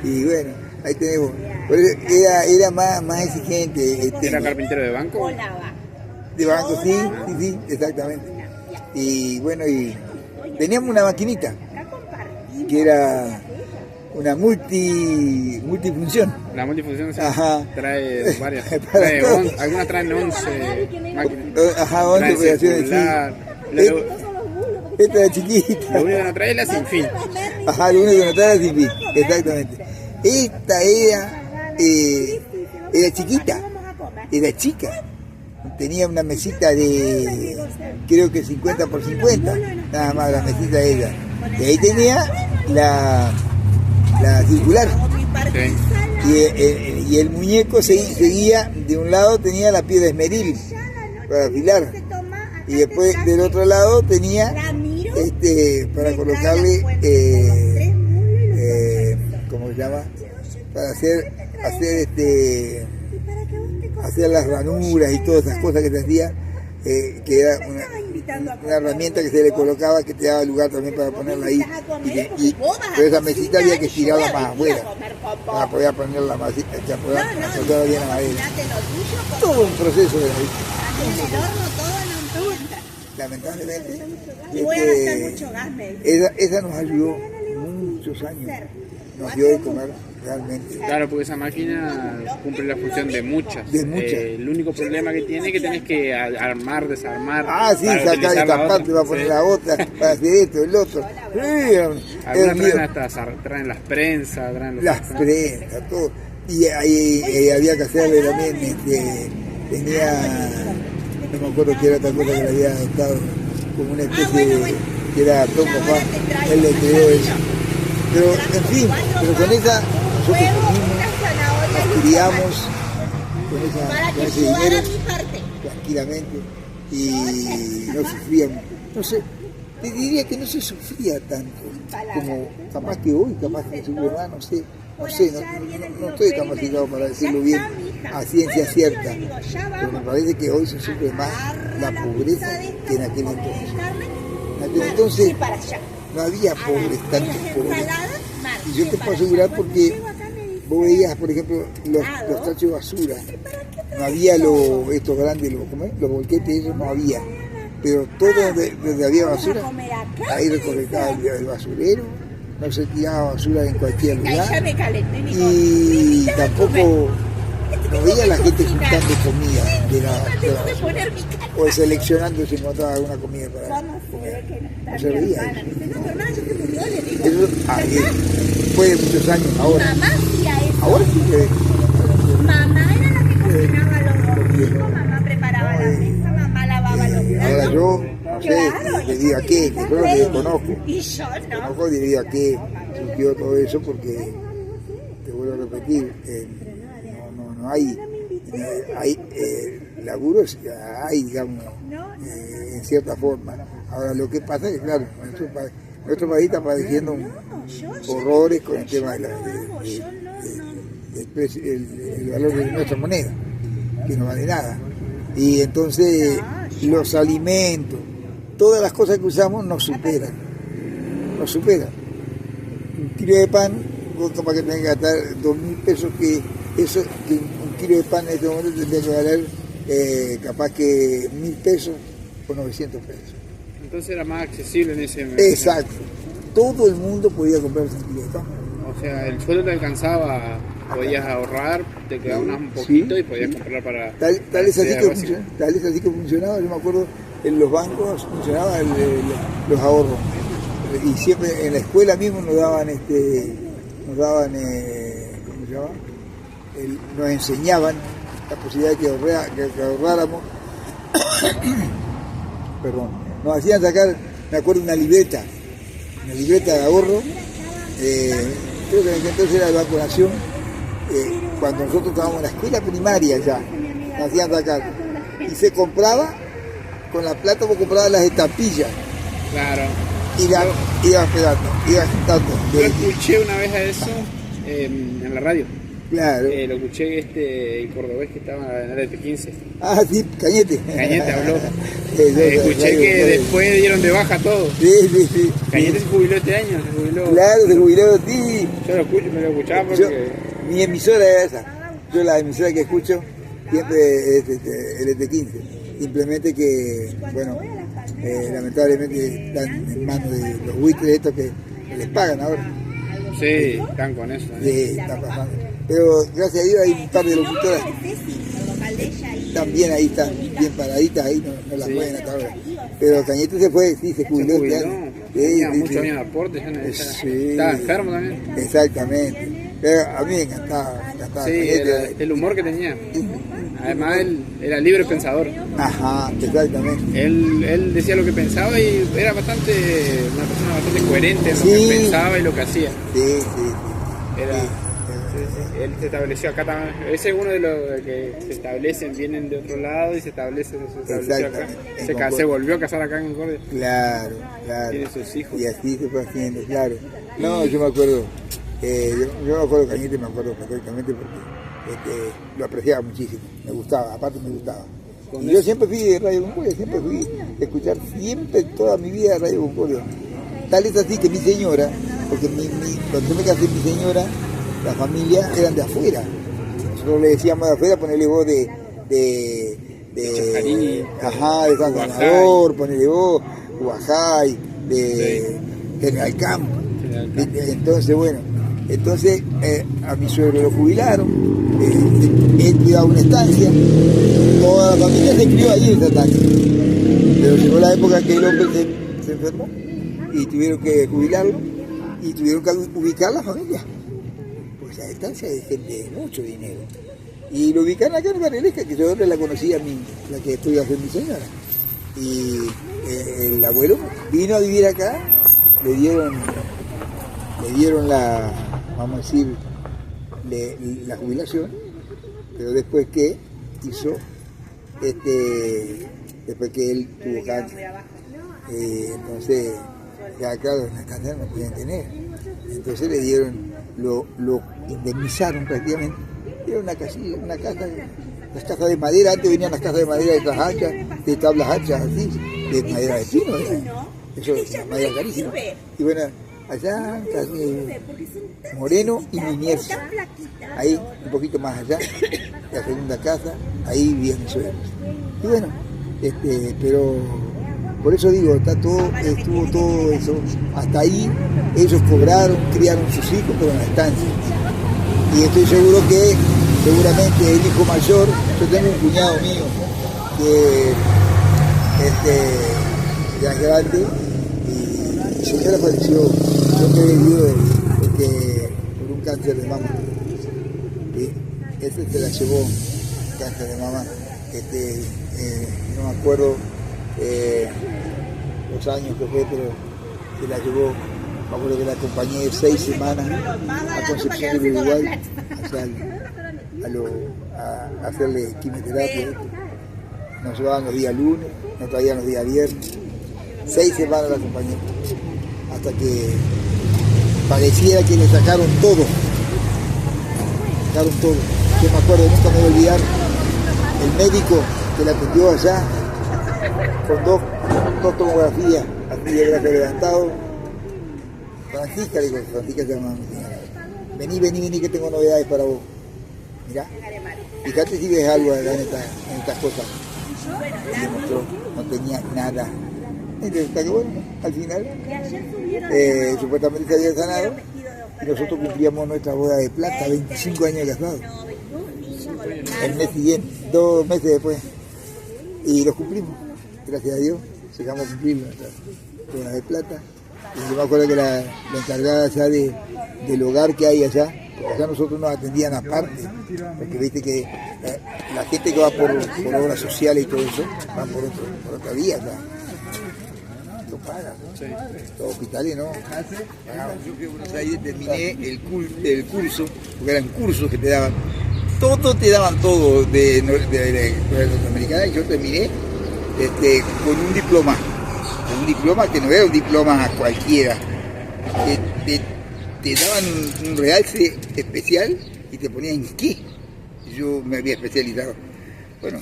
Y bueno, ahí tenemos. Era más exigente. ¿Era carpintero de banco? De banco, sí, exactamente. Y bueno, y teníamos una maquinita que era una multifunción. La multifunción Ajá. Trae varias. Para Algunas traen 11 máquinas. Ajá, 11 operaciones, sí. Esta era chiquita. Lo único que no trae es la sin fin. Ajá, lo único que no trae es la sin fin, exactamente. Esta era chiquita, era chica. Tenía una mesita de, creo que 50 por 50, nada más la mesita de ella. Y ahí tenía la circular. Sí. Y el muñeco seguía, de un lado tenía la piedra esmeril para afilar. Y después del otro lado tenía para colocarle, ¿cómo se llama? Para hacer las ranuras y todas esas cosas que se hacía, que era una herramienta que se le colocaba que te daba lugar también para ponerla ahí. Pero esa mesita había que estirarla más afuera para poder poner la masita, para poder cortar bien la madera. Todo un proceso de ahí. Lamentablemente, esa nos ayudó muchos años, nos dio de comer realmente. Claro, porque esa máquina cumple la función de muchas. El único problema que tiene es que tenés que armar, desarmar. Ah, sí, sacar esta parte, va a poner la otra, para hacer esto, el otro. Algunas traen las prensas, las prensas, todo. Y ahí había que hacerle también, tenía, no me acuerdo qué era otra cosa que le había adoptado, como una especie de, que era Tom Papá, él le creó eso. Pero, en fin, pero con esa nosotros nos criamos con ese dinero tranquilamente y no sufríamos. No sé, te diría que no se sufría tanto como capaz que hoy, capaz que sufre más, no sé, no estoy capacitado para decirlo bien a ciencia cierta, pero me parece que hoy se sufre más la pobreza que en aquel entonces. En aquel entonces no había pobres, tantos pobres. Y yo te puedo asegurar porque vos veías, por ejemplo, los tachos de basura. No había estos grandes, los volquetes, eso no había. Pero todo donde había basura, ahí recolectaba el basurero, no se tiraba basura en cualquier lugar. Y tampoco no veía a la gente juntando comida de la basura. O seleccionando si encontraba alguna comida para comer. No se veía eso. Fue de muchos años, ahora. Ahora sí que ve. Mamá era la que cocinaba los domingos, mamá preparaba la mesa, mamá lavaba los platos. Ahora yo, no sé, le diga qué, que yo lo que conozco. Y yo no. Conozco, diría que surgió todo eso porque, te vuelvo a repetir, no hay laburos, hay, digamos, en cierta forma. Ahora lo que pasa es que, claro, nuestro país está padeciendo horrores con el tema del valor de nuestra moneda, que no vale nada. Y entonces los alimentos, todas las cosas que usamos nos superan. Nos superan. Un kilo de pan, vos capaz que tenés que gastar 2.000 pesos, que un kilo de pan en este momento tendría que valer capaz que 1.000 pesos o 900 pesos. Entonces era más accesible en ese momento. Exacto. Todo el mundo podía comprarse un kilo de pan. O sea, el sueldo te alcanzaba, podías ahorrar, te quedaba un poquito y podías comprar para... Tal es así que funcionaba. Yo me acuerdo, en los bancos funcionaban los ahorros. Y siempre en la escuela mismo nos daban, ¿cómo se llama? Nos enseñaban la posibilidad de que ahorráramos. Perdón. Nos hacían sacar, me acuerdo, una libreta de ahorro. Creo que entonces era de Banco Nación. Cuando nosotros estábamos en la escuela primaria ya, nos hacían sacar. Y se compraba, con la plata vos comprabas las estampillas. Claro. Ibas pegando, ibas juntando. Yo escuché una vez a eso en la radio. Claro. Lo escuché el cordobés que estaba en el ET15. Ah, sí, Cañete. Cañete habló. Escuché que después dieron de baja todo. Sí. Cañete se jubiló este año, se jubiló. Claro, se jubiló, sí. Yo me lo escuchaba porque... Mi emisora es esa. Yo la emisora que escucho siempre es el ET15. Simplemente que, bueno, lamentablemente están en manos de los buitres estos que les pagan ahora. Sí, están con eso. Sí, está pasando. Pero gracias a Dios hay un par de locutoras también ahí están bien paraditas, ahí no las mueven hasta ahora. Pero Cañete se fue, sí, se jubiló. Tenía muchos años de aporte, estaba enfermo también. Exactamente. Pero a mí me encantaba sí, el humor que tenía. Además, él era libre pensador. Ajá, exactamente. Él decía lo que pensaba y era una persona bastante coherente en lo que pensaba y lo que hacía. Sí. Él se estableció acá también. Ese es uno de los que se establecen, vienen de otro lado y se estableció acá. Se volvió a casar acá en Concordia. Claro. Tiene sus hijos. Y así se fue haciendo, claro. No, yo me acuerdo, yo me acuerdo Cañete, me acuerdo perfectamente porque lo apreciaba muchísimo, me gustaba, aparte me gustaba. Y yo siempre fui de Radio Concordia, siempre fui a escuchar toda mi vida Radio Concordia. Tal es así que mi señora, porque cuando yo me casé, mi señora, la familia eran de afuera. Nosotros le decíamos de afuera, ponerle voz de Chajarí, de San Salvador, ponerle voz, Guajay, de General Campo. Entonces, bueno, a mi suegro lo jubilaron, él cuidaba una estancia, toda la familia se crió ahí en esa estancia. Pero llegó la época que el hombre se enfermó y tuvieron que jubilarlo y tuvieron que ubicar la familia. Pues la estancia es gente de mucho dinero. Y lo ubicaron acá en Barrilesca, que yo la conocía, la que estoy haciendo mi señora. Y el abuelo vino a vivir acá, le dieron vamos a decir, la jubilación, pero después que hizo, después que él tuvo cáncer, entonces, ya claro, en la cáncer no podían tener, entonces le dieron, lo indemnizaron prácticamente, dieron una casa, las casas de madera, antes venían las casas de madera de estas anchas, de tablas anchas así, de madera de pino, eso es madera carísima, y bueno, allá, Moreno y Liniers, ahí un poquito más allá, la segunda casa, ahí vivían mis suegros. Y bueno, pero por eso digo, estuvo todo eso, hasta ahí ellos cobraron, criaron sus hijos, pero en la estancia. Y estoy seguro que seguramente el hijo mayor, yo tengo un cuñado mío que ya es grande y mi señora falleció. Yo me he vivido por un cáncer de mama. Se la llevó, cáncer de mama. No me acuerdo los años que fue, pero se la llevó. Me acuerdo que la acompañé 6 semanas a Concepción del Uruguay a hacerle quimioterapia. Nos llevaban los días lunes, nos traían los días viernes. 6 semanas la acompañé. Hasta que pareciera que le sacaron todo. Yo me acuerdo, nunca me voy a olvidar, el médico que la atendió allá, con dos tomografías, así de brazo levantado. Francisca, le digo, Francisca se llama. Vení, que tengo novedades para vos. Mirá, fíjate si ves algo acá en estas cosas. Y le mostró, no tenía nada. Entonces, está que bueno, al final, supuestamente se había sanado y nosotros cumplíamos nuestra boda de plata, 25 años de casados. El mes siguiente, 2 meses después, y los cumplimos, gracias a Dios, llegamos a cumplir nuestra boda de plata. Y yo me acuerdo que la encargada allá del hogar que hay allá, porque allá nosotros nos atendían aparte, porque viste que la gente que va por obras sociales y todo eso, van por otra vía allá. Lo pagan, sí. Los hospitales no. Yo fui a Buenos Aires, terminé el curso, porque eran cursos que te daban, te daban todo de escuela norteamericana, y yo terminé con un diploma que no era un diploma cualquiera, te daban un realce especial y te ponían en qué. Yo me había especializado. Bueno,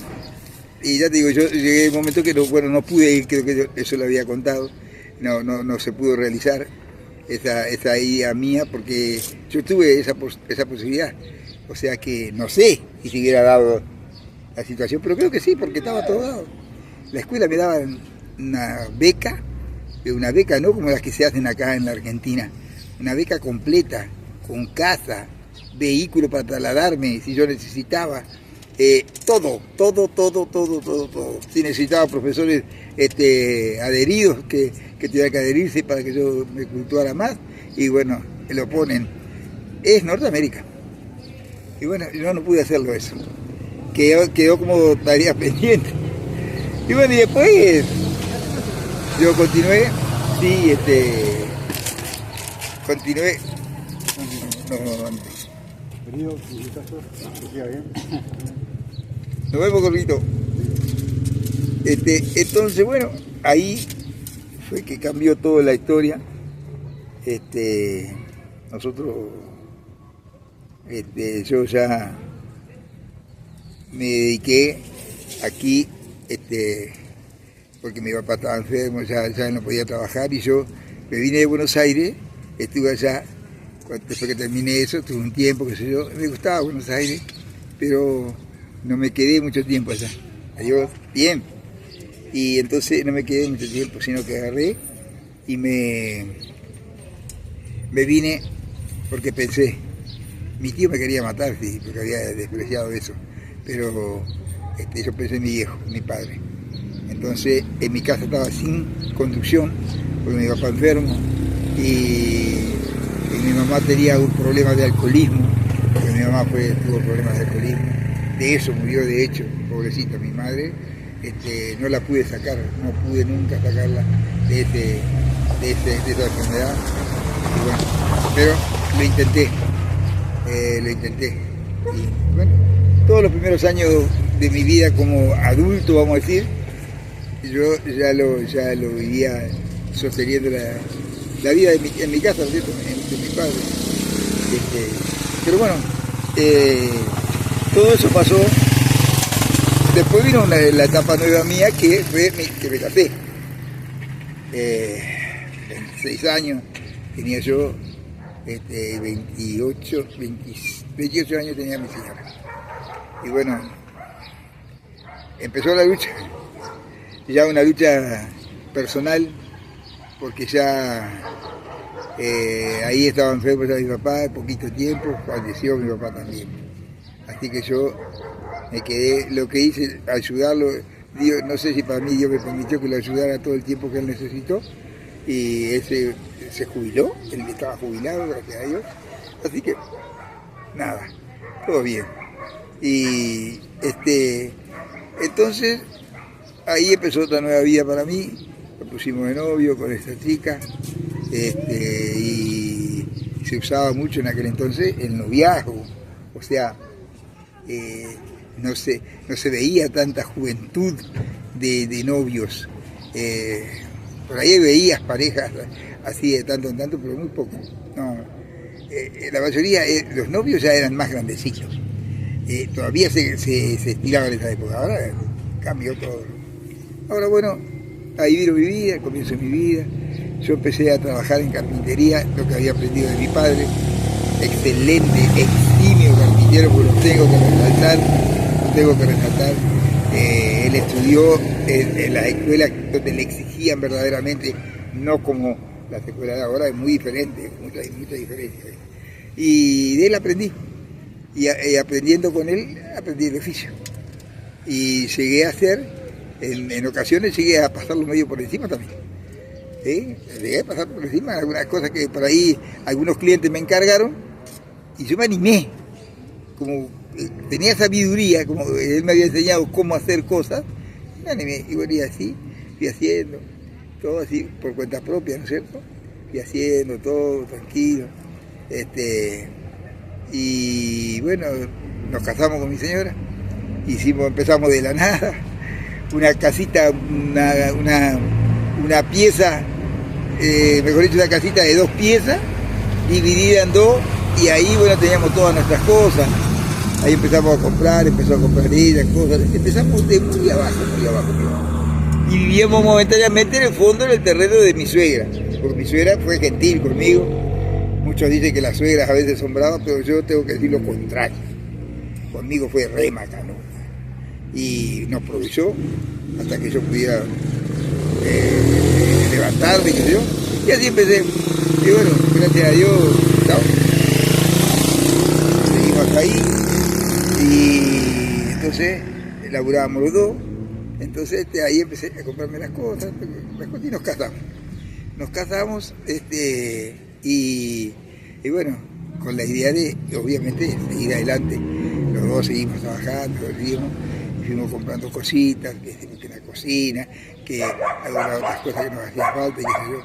y ya te digo, yo llegué a un momento que no pude ir, creo que eso lo había contado, no se pudo realizar esa idea mía porque yo tuve esa posibilidad. O sea que no sé si se hubiera dado la situación, pero creo que sí, porque estaba todo dado. La escuela me daba una beca no como las que se hacen acá en la Argentina, una beca completa, con casa, vehículo para trasladarme si yo necesitaba, todo. Si necesitaba profesores adheridos que tuvieran que adherirse para que yo me cultuara más, y bueno, lo ponen. Es Norteamérica. Y bueno, yo no pude hacerlo eso. Quedó como tarea pendiente. Y bueno, y después yo continué, sí, continué. No, antes. Venido, que siga bien. Nos vemos, Corrito. Entonces, bueno, ahí fue que cambió toda la historia. Nosotros, yo ya me dediqué aquí, porque mi papá estaba enfermo, ya no podía trabajar, y yo me vine de Buenos Aires, estuve allá, después que terminé eso, tuve un tiempo, qué sé yo, me gustaba Buenos Aires, pero no me quedé mucho tiempo allá. Adiós, bien. Y entonces no me quedé mucho tiempo, sino que agarré y me vine porque pensé, mi tío me quería matar, sí, porque había despreciado eso, pero yo pensé en mi viejo, mi padre. Entonces en mi casa estaba sin conducción, porque mi papá enfermo, y mi mamá tenía un problema de alcoholismo, porque mi mamá tuvo problemas de alcoholismo, de eso murió de hecho, pobrecita mi madre. No la pude sacar, no pude nunca sacarla de esa enfermedad. Y bueno, pero lo intenté. Y bueno, todos los primeros años de mi vida como adulto, vamos a decir, yo ya lo vivía sosteniendo la vida en mi casa, ¿cierto? De mi padre. Pero bueno, todo eso pasó. Después vino la etapa nueva mía, que fue que me casé. 26 años tenía yo, 28 años tenía mi señora. Y bueno, empezó la lucha, ya una lucha personal, porque ya ahí estaba enfermo ya mi papá, poquito tiempo, falleció mi papá también. Así que yo me quedé, lo que hice, ayudarlo, Dios, no sé si para mí Dios me permitió que lo ayudara todo el tiempo que él necesitó, y ese se jubiló, él estaba jubilado, gracias a Dios, así que nada, todo bien. Y entonces ahí empezó otra nueva vida para mí, nos pusimos de novio con esta chica, y se usaba mucho en aquel entonces el noviazgo, o sea, no se veía tanta juventud de novios. Por ahí veías parejas así de tanto en tanto, pero muy poco. No, la mayoría, los novios ya eran más grandecitos. Todavía se estiraban en esa época. Ahora cambió todo. Ahora bueno, ahí vino mi vida, el comienzo de mi vida. Yo empecé a trabajar en carpintería, lo que había aprendido de mi padre. Excelente, eximio carpintero, porque lo tengo que resaltar. Él estudió en las escuelas donde le exigían verdaderamente, no como las escuelas de ahora, es muy diferente, mucha diferencia. Y de él aprendí, y aprendiendo con él, aprendí el oficio. Y llegué a hacer, en ocasiones llegué a pasarlo medio por encima también. ¿Sí? Llegué a pasar por encima algunas cosas que por ahí algunos clientes me encargaron y yo me animé, como tenía sabiduría, como él me había enseñado cómo hacer cosas, me animé y bueno, y así fui haciendo, todo así por cuenta propia, ¿no es cierto? Fui haciendo todo tranquilo, y bueno, nos casamos con mi señora, empezamos de la nada, una casita, una pieza, mejor dicho, una casita de 2 piezas, dividida en 2, y ahí, bueno, teníamos todas nuestras cosas. Ahí empezó a comprar ella, cosas. Empezamos de muy abajo. Y vivíamos momentáneamente en el fondo, en el terreno de mi suegra, porque mi suegra fue gentil conmigo. Muchos dicen que las suegras a veces son bravas, pero yo tengo que decir lo contrario. Conmigo fue re macano. Y nos proveyó hasta que yo pudiera levantarme, qué sé yo. Y así empecé. Y bueno, gracias a Dios, chao. Seguimos ahí. Y entonces laburábamos los dos. Entonces ahí empecé a comprarme las cosas y nos casamos. Nos casamos y bueno, con la idea de, obviamente, seguir adelante. Los dos seguimos trabajando, y fuimos comprando cositas, que la cocina, que algunas otras cosas que nos hacían falta y qué sé yo.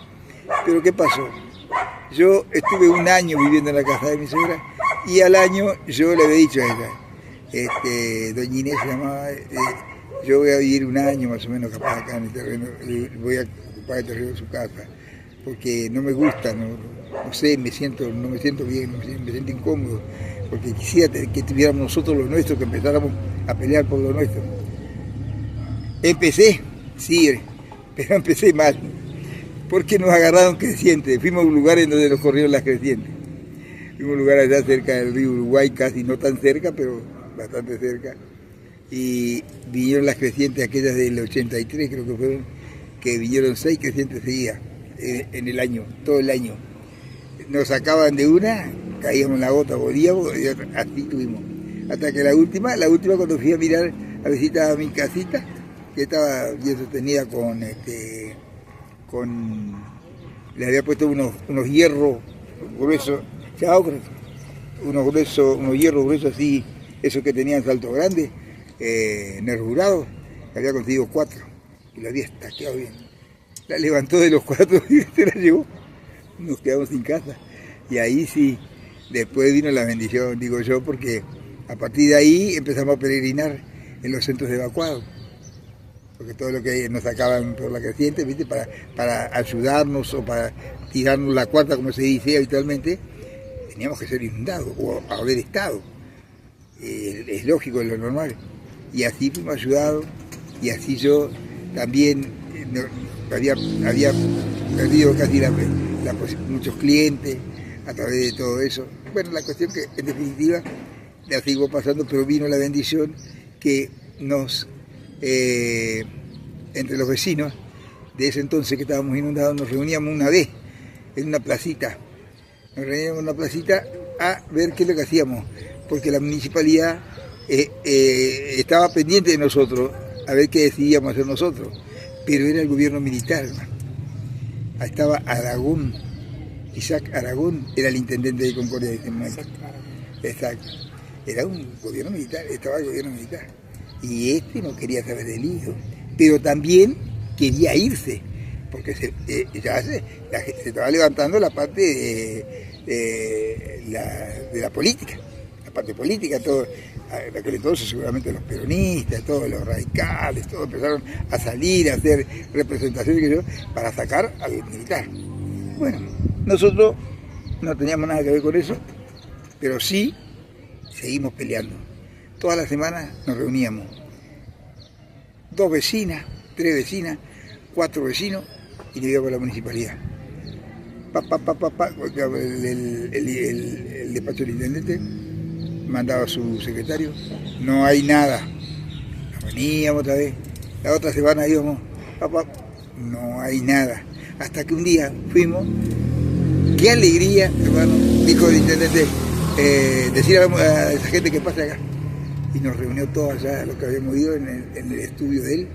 Pero ¿qué pasó? Yo estuve un año viviendo en la casa de mi suegra y al año yo le había dicho a ella, doña Inés se llamaba, yo voy a vivir un año más o menos capaz acá en el terreno, voy a ocupar el terreno de su casa, porque no me gusta, no sé, no me siento bien, me siento incómodo, porque quisiera que tuviéramos nosotros lo nuestro, que empezáramos a pelear por lo nuestro. Empecé, sí, pero empecé mal, porque nos agarraron crecientes, fuimos a un lugar en donde nos corrieron las crecientes. Fuimos a un lugar allá cerca del río Uruguay, casi no tan cerca, pero bastante cerca. Y vinieron las crecientes aquellas del 83, creo que fueron, que vinieron 6 crecientes seguidas en el año, todo el año. Nos sacaban de una, caíamos en la gota, volvíamos, y así tuvimos. Hasta que la última cuando fui a mirar, a visitar mi casita, que estaba bien sostenida le había puesto unos hierros gruesos, unos hierros gruesos así, esos que tenían salto grande, nervurados, había conseguido 4 y lo había estaqueado bien. La levantó de los 4 y se la llevó. Nos quedamos sin casa. Y ahí sí, después vino la bendición, digo yo, porque a partir de ahí empezamos a peregrinar en los centros de evacuados. Porque todo lo que nos sacaban por la creciente, ¿viste? Para ayudarnos o para tirarnos la cuarta, como se dice habitualmente, teníamos que ser inundados o haber estado. Es lógico, es lo normal. Y así fuimos ayudados, y así yo también había perdido casi muchos clientes a través de todo eso. Bueno, la cuestión que en definitiva la sigo pasando, pero vino la bendición que nos... entre los vecinos de ese entonces que estábamos inundados, nos reuníamos una vez en una placita. Nos reuníamos en una placita a ver qué es lo que hacíamos, porque la municipalidad estaba pendiente de nosotros, a ver qué decidíamos hacer nosotros, pero era el gobierno militar, hermano. Ahí estaba Aragón, Isaac Aragón, era el intendente de Concordia de ese momento. Exacto. Era un gobierno militar, estaba el gobierno militar. Y no quería saber del hijo, pero también quería irse, porque se estaba levantando la parte de la política, la parte política, todo. En aquel entonces seguramente los peronistas, todos los radicales, todos empezaron a salir, a hacer representaciones para sacar al militar. Bueno, nosotros no teníamos nada que ver con eso, pero sí seguimos peleando. Todas las semanas nos reuníamos. 2 vecinas, 3 vecinas, 4 vecinos y le iba para la municipalidad. El despacho del intendente mandaba a su secretario, no hay nada. Veníamos otra vez, la otra semana íbamos, no hay nada. Hasta que un día fuimos, qué alegría, hermano, dijo el intendente, decir a esa gente que pase acá. Y nos reunió todos allá, los que habíamos ido en el estudio de él,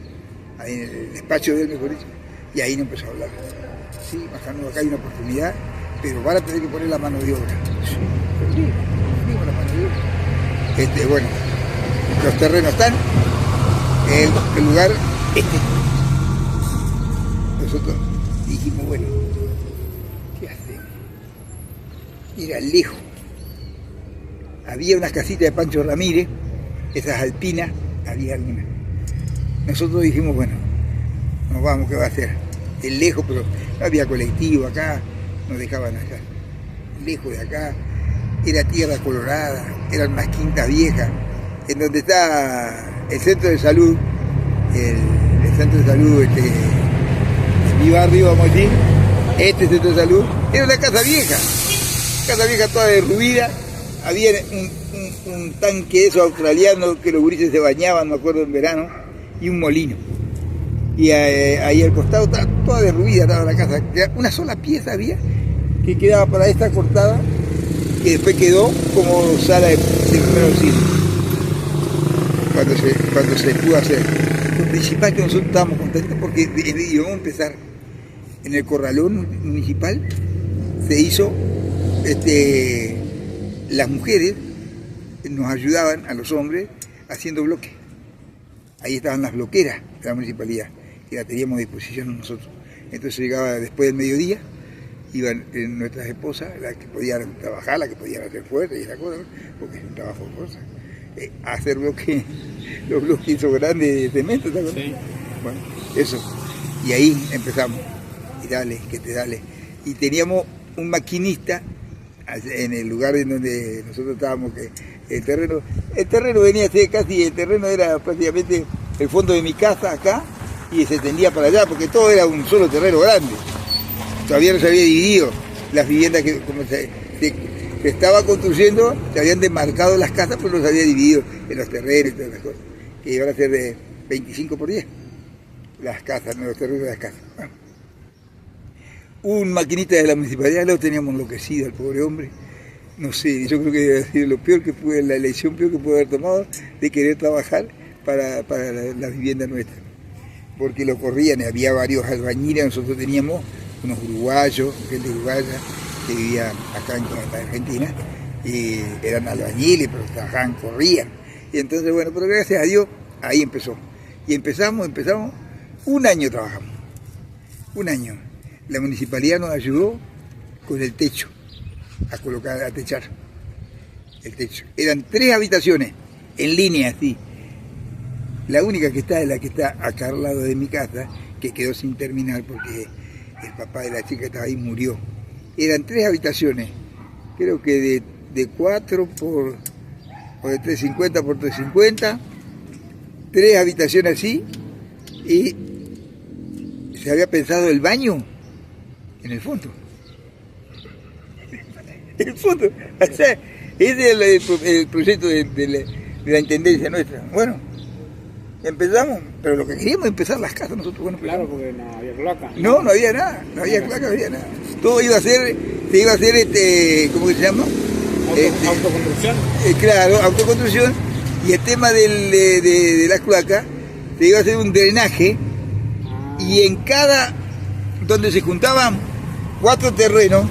ahí en el despacho de él, mejor dicho, y ahí nos empezó a hablar. Sí, bajando acá hay una oportunidad, pero van a tener que poner la mano de obra. Sí, ponemos la mano de obra. Bueno, los terrenos están, el lugar, Nosotros dijimos, bueno, ¿qué hacemos? Era lejos. Había unas casitas de Pancho Ramírez, esas alpinas, había algunas. Nosotros dijimos, bueno, nos vamos, ¿qué va a hacer? Es lejos, pero no había colectivo acá, nos dejaban acá. Lejos de acá, era tierra colorada, eran unas quintas viejas, en donde está el centro de salud, el centro de salud, en mi barrio, vamos a decir, este centro de salud, era una casa vieja toda derruida, había un tanque eso australiano que los gurises se bañaban, me acuerdo, en verano, y un molino. Y ahí al costado estaba toda derruida, estaba la casa. Una sola pieza había que quedaba para esta cortada, que después quedó como sala de primer auxilio. Cuando se pudo hacer. Lo principal es que nosotros estábamos contentos porque íbamos a empezar en el corralón municipal, se hizo, las mujeres nos ayudaban a los hombres haciendo bloques. Ahí estaban las bloqueras de la municipalidad, que la teníamos a disposición nosotros. Entonces llegaba después del mediodía, iban nuestras esposas, las que podían trabajar, las que podían hacer fuerza y esa cosa, porque es un trabajo de fuerza. Hacer bloques, los bloques esos grandes de cemento, ¿te acuerdas? Sí. Bueno, eso. Y ahí empezamos. Y dale, que te dale. Y teníamos un maquinista en el lugar en donde nosotros estábamos, que el terreno venía a ser casi, el terreno era prácticamente el fondo de mi casa acá, y se tendía para allá, porque todo era un solo terreno grande. Todavía no se había dividido las viviendas que como se estaba construyendo, se habían demarcado las casas, pero no se había dividido en los terrenos y todas las cosas, que iban a ser de 25 por 10, las casas, no los terrenos de las casas. Bueno. Un maquinista de la municipalidad lo teníamos enloquecido al pobre hombre. No sé, yo creo que debe ser lo peor que pude, la elección peor que pude haber tomado, de querer trabajar para la vivienda nuestra. Porque lo corrían, había varios albañiles, nosotros teníamos unos uruguayos, gente uruguaya que vivía acá en Argentina, y eran albañiles, pero trabajaban, corrían. Y entonces, bueno, pero gracias a Dios, ahí empezó. Y empezamos, un año trabajamos, un año. La municipalidad nos ayudó con el techo, a techar el techo. Eran 3 habitaciones, en línea, así. La única que está es la que está acá al lado de mi casa, que quedó sin terminar porque el papá de la chica que estaba ahí murió. Eran 3 habitaciones, creo que de 4 por, o de 350 por 350, 3 habitaciones así, y se había pensado el baño en el fondo. En el fondo, o sea, ese es el proyecto de la intendencia nuestra. Bueno, empezamos, pero lo que queríamos es empezar las casas nosotros. Bueno, claro, porque no había cloaca. No había nada, no había cloaca, no había nada. Todo se iba a hacer, ¿cómo que se llama? Autoconstrucción. Claro, autoconstrucción. Y el tema de la cloaca, se iba a hacer un drenaje, y en cada, donde se juntaban 4 terrenos,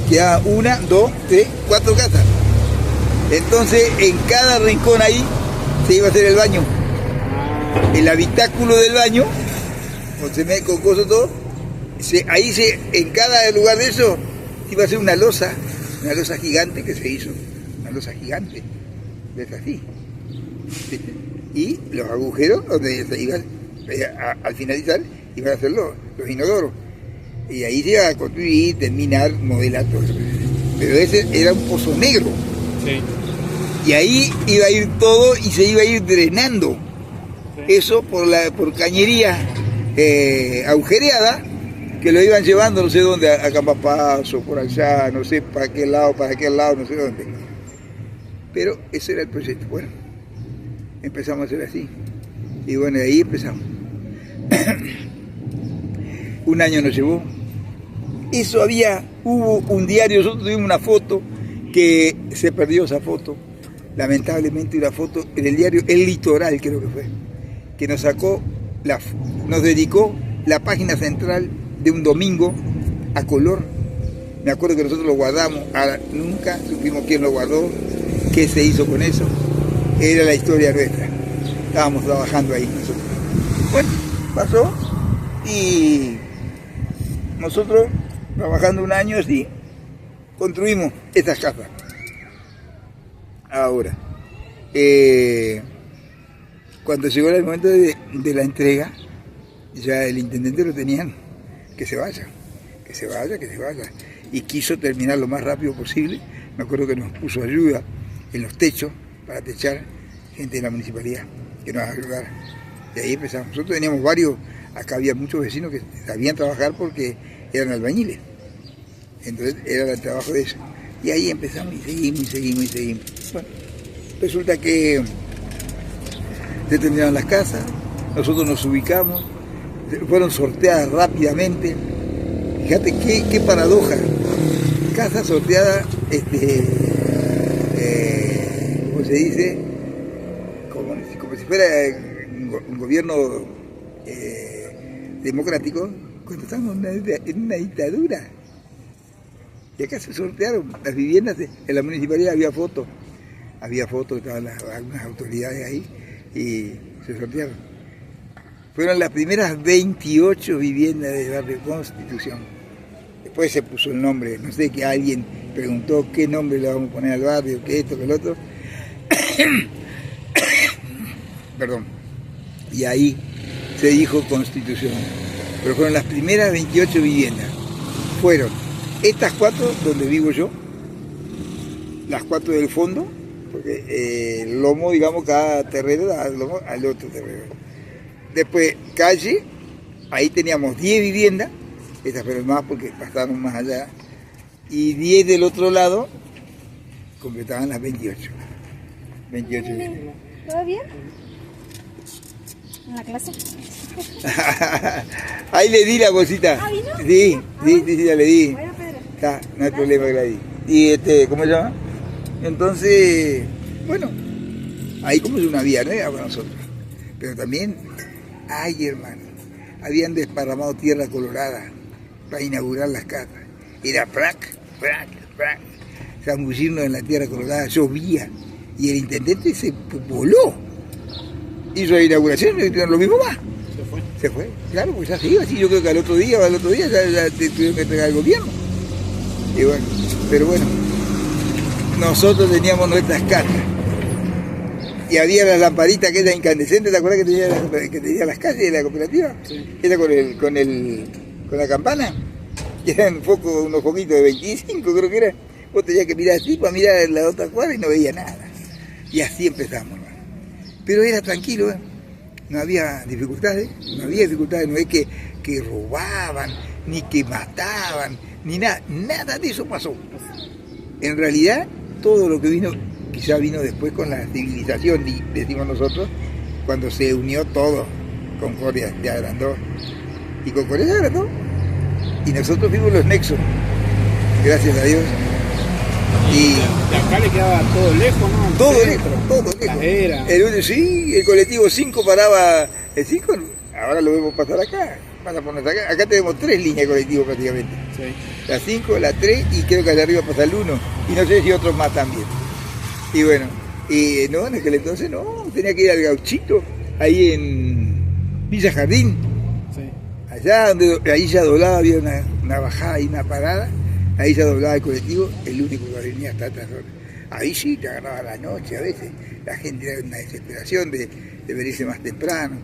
quedaba 1, 2, 3, 4 casas. Entonces, en cada rincón ahí se iba a hacer el baño. El habitáculo del baño, con cosas todo, en cada lugar de eso, se iba a hacer una losa gigante que se hizo. Una losa gigante, es así. Y los agujeros donde se iban, al finalizar, iban a hacer los inodoros. Y ahí se iba a construir, terminar, modelar todo eso. Pero ese era un pozo negro. Sí. Y ahí iba a ir todo y se iba a ir drenando. Sí. Eso por cañería agujereada, que lo iban llevando no sé dónde, a Campapaso, por allá, no sé para aquel lado, no sé dónde. Pero ese era el proyecto. Bueno, empezamos a hacer así. Y bueno, de ahí empezamos. Un año nos llevó. Eso hubo un diario, nosotros tuvimos una foto que se perdió esa foto. Lamentablemente una foto en el diario El Litoral, creo que fue, que nos dedicó la página central de un domingo a color. Me acuerdo que nosotros lo guardamos, nunca supimos quién lo guardó, qué se hizo con eso. Era la historia nuestra. Estábamos trabajando ahí nosotros. Bueno, pasó y nosotros trabajando un año así, construimos estas casas. Ahora, cuando llegó el momento de la entrega, ya el intendente lo tenían, que se vaya. Y quiso terminar lo más rápido posible. Me acuerdo que nos puso ayuda en los techos para techar, gente de la municipalidad que nos ayudara. Y ahí empezamos. Nosotros teníamos varios, acá había muchos vecinos que sabían trabajar porque eran albañiles. Entonces era el trabajo de eso. Y ahí empezamos y seguimos. Bueno, resulta que se terminaron las casas, nosotros nos ubicamos, fueron sorteadas rápidamente. Fíjate qué paradoja. Casa sorteada, ¿cómo se dice? Como si fuera un gobierno democrático, cuando estamos en una dictadura. Y acá se sortearon las viviendas, en la municipalidad había fotos, estaban algunas autoridades ahí y se sortearon. Fueron las primeras 28 viviendas del barrio Constitución. Después se puso el nombre, no sé, que alguien preguntó qué nombre le vamos a poner al barrio, qué esto, qué el otro. Perdón. Y ahí se dijo Constitución. Pero fueron las primeras 28 viviendas. Fueron estas 4 donde vivo yo, las 4 del fondo, porque el lomo, digamos, cada terreno da lomo al otro terreno. Después, calle, ahí teníamos 10 viviendas, estas fueron más porque pasaron más allá, y 10 del otro lado completaban las 28. 28 viviendas. ¿Todo bien? ¿En la clase? Ahí le di la bolsita. ¿Ah, vino? Sí, ya le di. Bueno, Pedro. Está, no hay problema que la di. Y ¿cómo se llama? Entonces, bueno, ahí como es una vía nueva para nosotros. Pero también, ay hermano, habían desparramado tierra colorada para inaugurar las casas. Era prac, zambullirnos en la tierra colorada, llovía. Y el intendente se voló. Hizo la inauguración y lo mismo más. Se fue, claro, pues ya se iba. Sí, yo creo que al otro día ya tuvieron que entregar al gobierno. Y bueno, pero bueno, nosotros teníamos nuestras casas. Y había las lamparitas aquellas incandescentes, ¿te acuerdas que tenía las calles de la cooperativa? Sí. Era con la campana, que eran unos foquitos de 25, creo que era. Vos tenías que mirar así para mirar la otra cuadra y no veía nada. Y así empezamos, hermano. Pero era tranquilo, no había dificultades, no es que robaban, ni que mataban, ni nada de eso pasó. En realidad, todo lo que vino, quizá vino después con la civilización, decimos nosotros, cuando se unió todo, Concordia se agrandó, y Concordia se agrandó, y nosotros fuimos los nexos, gracias a Dios. Y de acá le quedaba todo lejos, ¿no? Todo lejos. Sí, el colectivo 5 paraba, el 5 ahora lo vemos pasar acá, pasa por nuestra acá tenemos 3 líneas de colectivo prácticamente. Sí. La 5, la 3 y creo que allá arriba pasa el 1, y no sé si otros más también. Y bueno, no, en aquel entonces no, tenía que ir al Gauchito, ahí en Villa Jardín. Sí. Allá donde ahí ya doblaba, había una bajada y una parada. Ahí se doblaba el colectivo, el único que venía hasta atrás. Ahí sí te agarraba la noche a veces. La gente era una desesperación de venirse más temprano.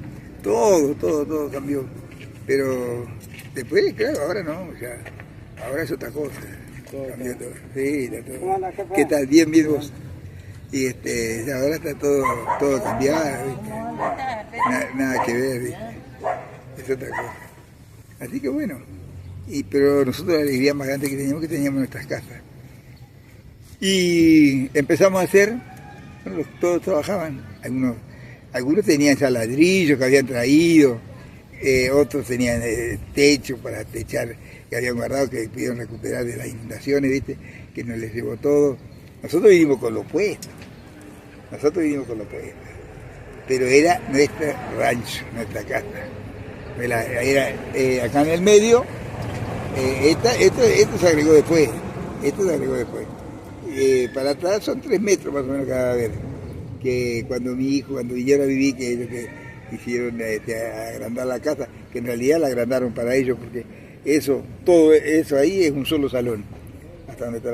Todo cambió. Pero después, claro, ahora no, ya. Ahora es otra cosa. Cambió todo. Sí, está todo. ¿Qué tal? Bien vos. Y ahora está todo cambiado, ¿viste? nada que ver, ¿viste? Es otra cosa. Así que bueno, pero nosotros la alegría más grande que teníamos nuestras casas. Y empezamos a hacer, bueno, todos trabajaban, algunos tenían ya ladrillos que habían traído, otros tenían techo para techar que habían guardado, que pudieron recuperar de las inundaciones, ¿viste? Que nos les llevó todo. Nosotros vivimos con los puestos, pero era nuestro rancho, nuestra casa. Era acá en el medio, esto se agregó después, para atrás son 3 metros más o menos cada vez, que cuando vinieron a vivir, que ellos que hicieron agrandar la casa, que en realidad la agrandaron para ellos, porque todo eso ahí es un solo salón, hasta donde está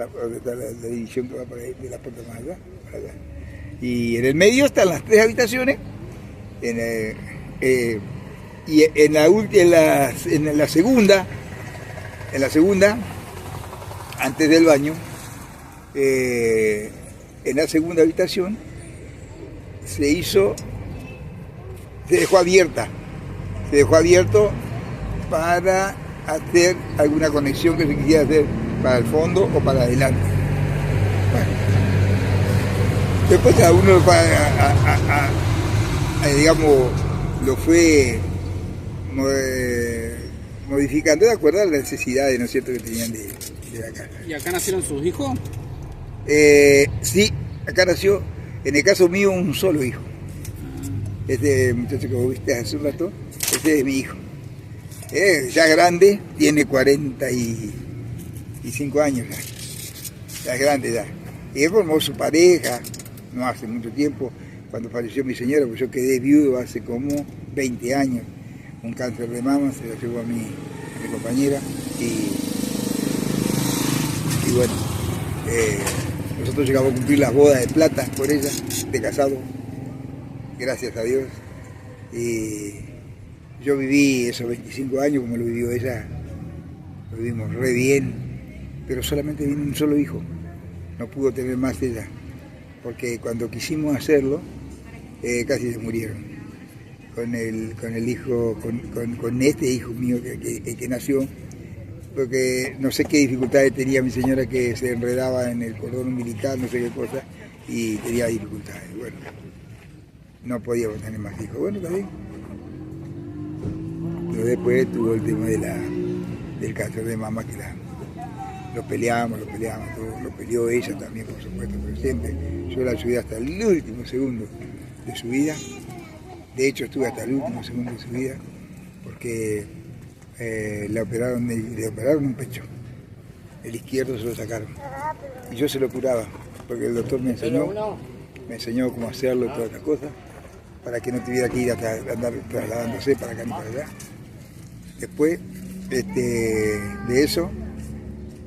la división que va por ahí, de la puerta más allá, para allá. Y en el medio están las 3 habitaciones, y en la segunda, antes del baño, en la segunda habitación se dejó abierto para hacer alguna conexión que se quisiera hacer para el fondo o para adelante. Bueno, después cada uno digamos, lo fue modificando de acuerdo a las necesidades, ¿no es cierto?, que tenían de la casa. ¿Y acá nacieron sus hijos? Sí, acá nació, en el caso mío, un solo hijo. Este muchacho que vos viste hace un rato, este es mi hijo. Ya grande, tiene 45 años ya es grande ya. Y él formó su pareja, no hace mucho tiempo, cuando falleció mi señora, pues yo quedé viudo hace como 20 años. Un cáncer de mama se lo llevó a mi compañera y bueno, nosotros llegamos a cumplir las bodas de plata por ella, de casado, gracias a Dios. Y yo viví esos 25 años como lo vivió ella, lo vivimos re bien, pero solamente vino un solo hijo, no pudo tener más ella, porque cuando quisimos hacerlo, casi se murieron. Con el hijo, con este hijo mío que nació, porque no sé qué dificultades tenía mi señora, que se enredaba en el cordón umbilical, no sé qué cosa, y tenía dificultades. Bueno, no podíamos tener más hijos. Bueno, también. Pero después tuvo el tema del cáncer de mama, que lo peleamos, todo, lo peleó ella también, por supuesto, pero siempre yo la ayudé hasta el último segundo de su vida. De hecho, estuve hasta el último segundo de su vida, porque le operaron un pecho. El izquierdo se lo sacaron. Y yo se lo curaba, porque el doctor me enseñó cómo hacerlo y todas estas cosas, para que no tuviera que ir a andar trasladándose para acá ni para allá. Después de eso,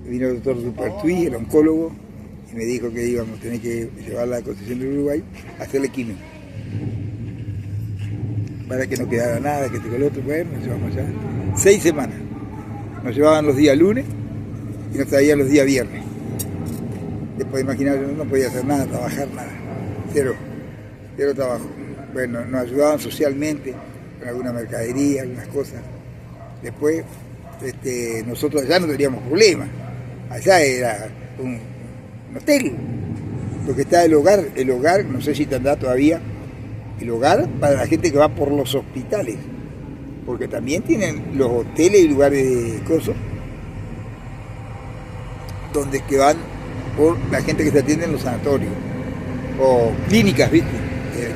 vino el doctor Dupertuy, el oncólogo, y me dijo que íbamos a tener que llevarla a la Concepción del Uruguay a hacerle quimio, para que no quedara nada, que con el otro. Bueno, nos llevamos allá 6 semanas. Nos llevaban los días lunes y nos traían los días viernes. Después, imaginaos, no podía hacer nada, trabajar nada, cero trabajo. Bueno, nos ayudaban socialmente con alguna mercadería, algunas cosas. Después, nosotros allá no teníamos problemas. Allá era un hotel, porque está el hogar, no sé si tendrá todavía, el hogar para la gente que va por los hospitales, porque también tienen los hoteles y lugares de cosas donde que van por la gente que se atiende en los sanatorios o clínicas, ¿viste?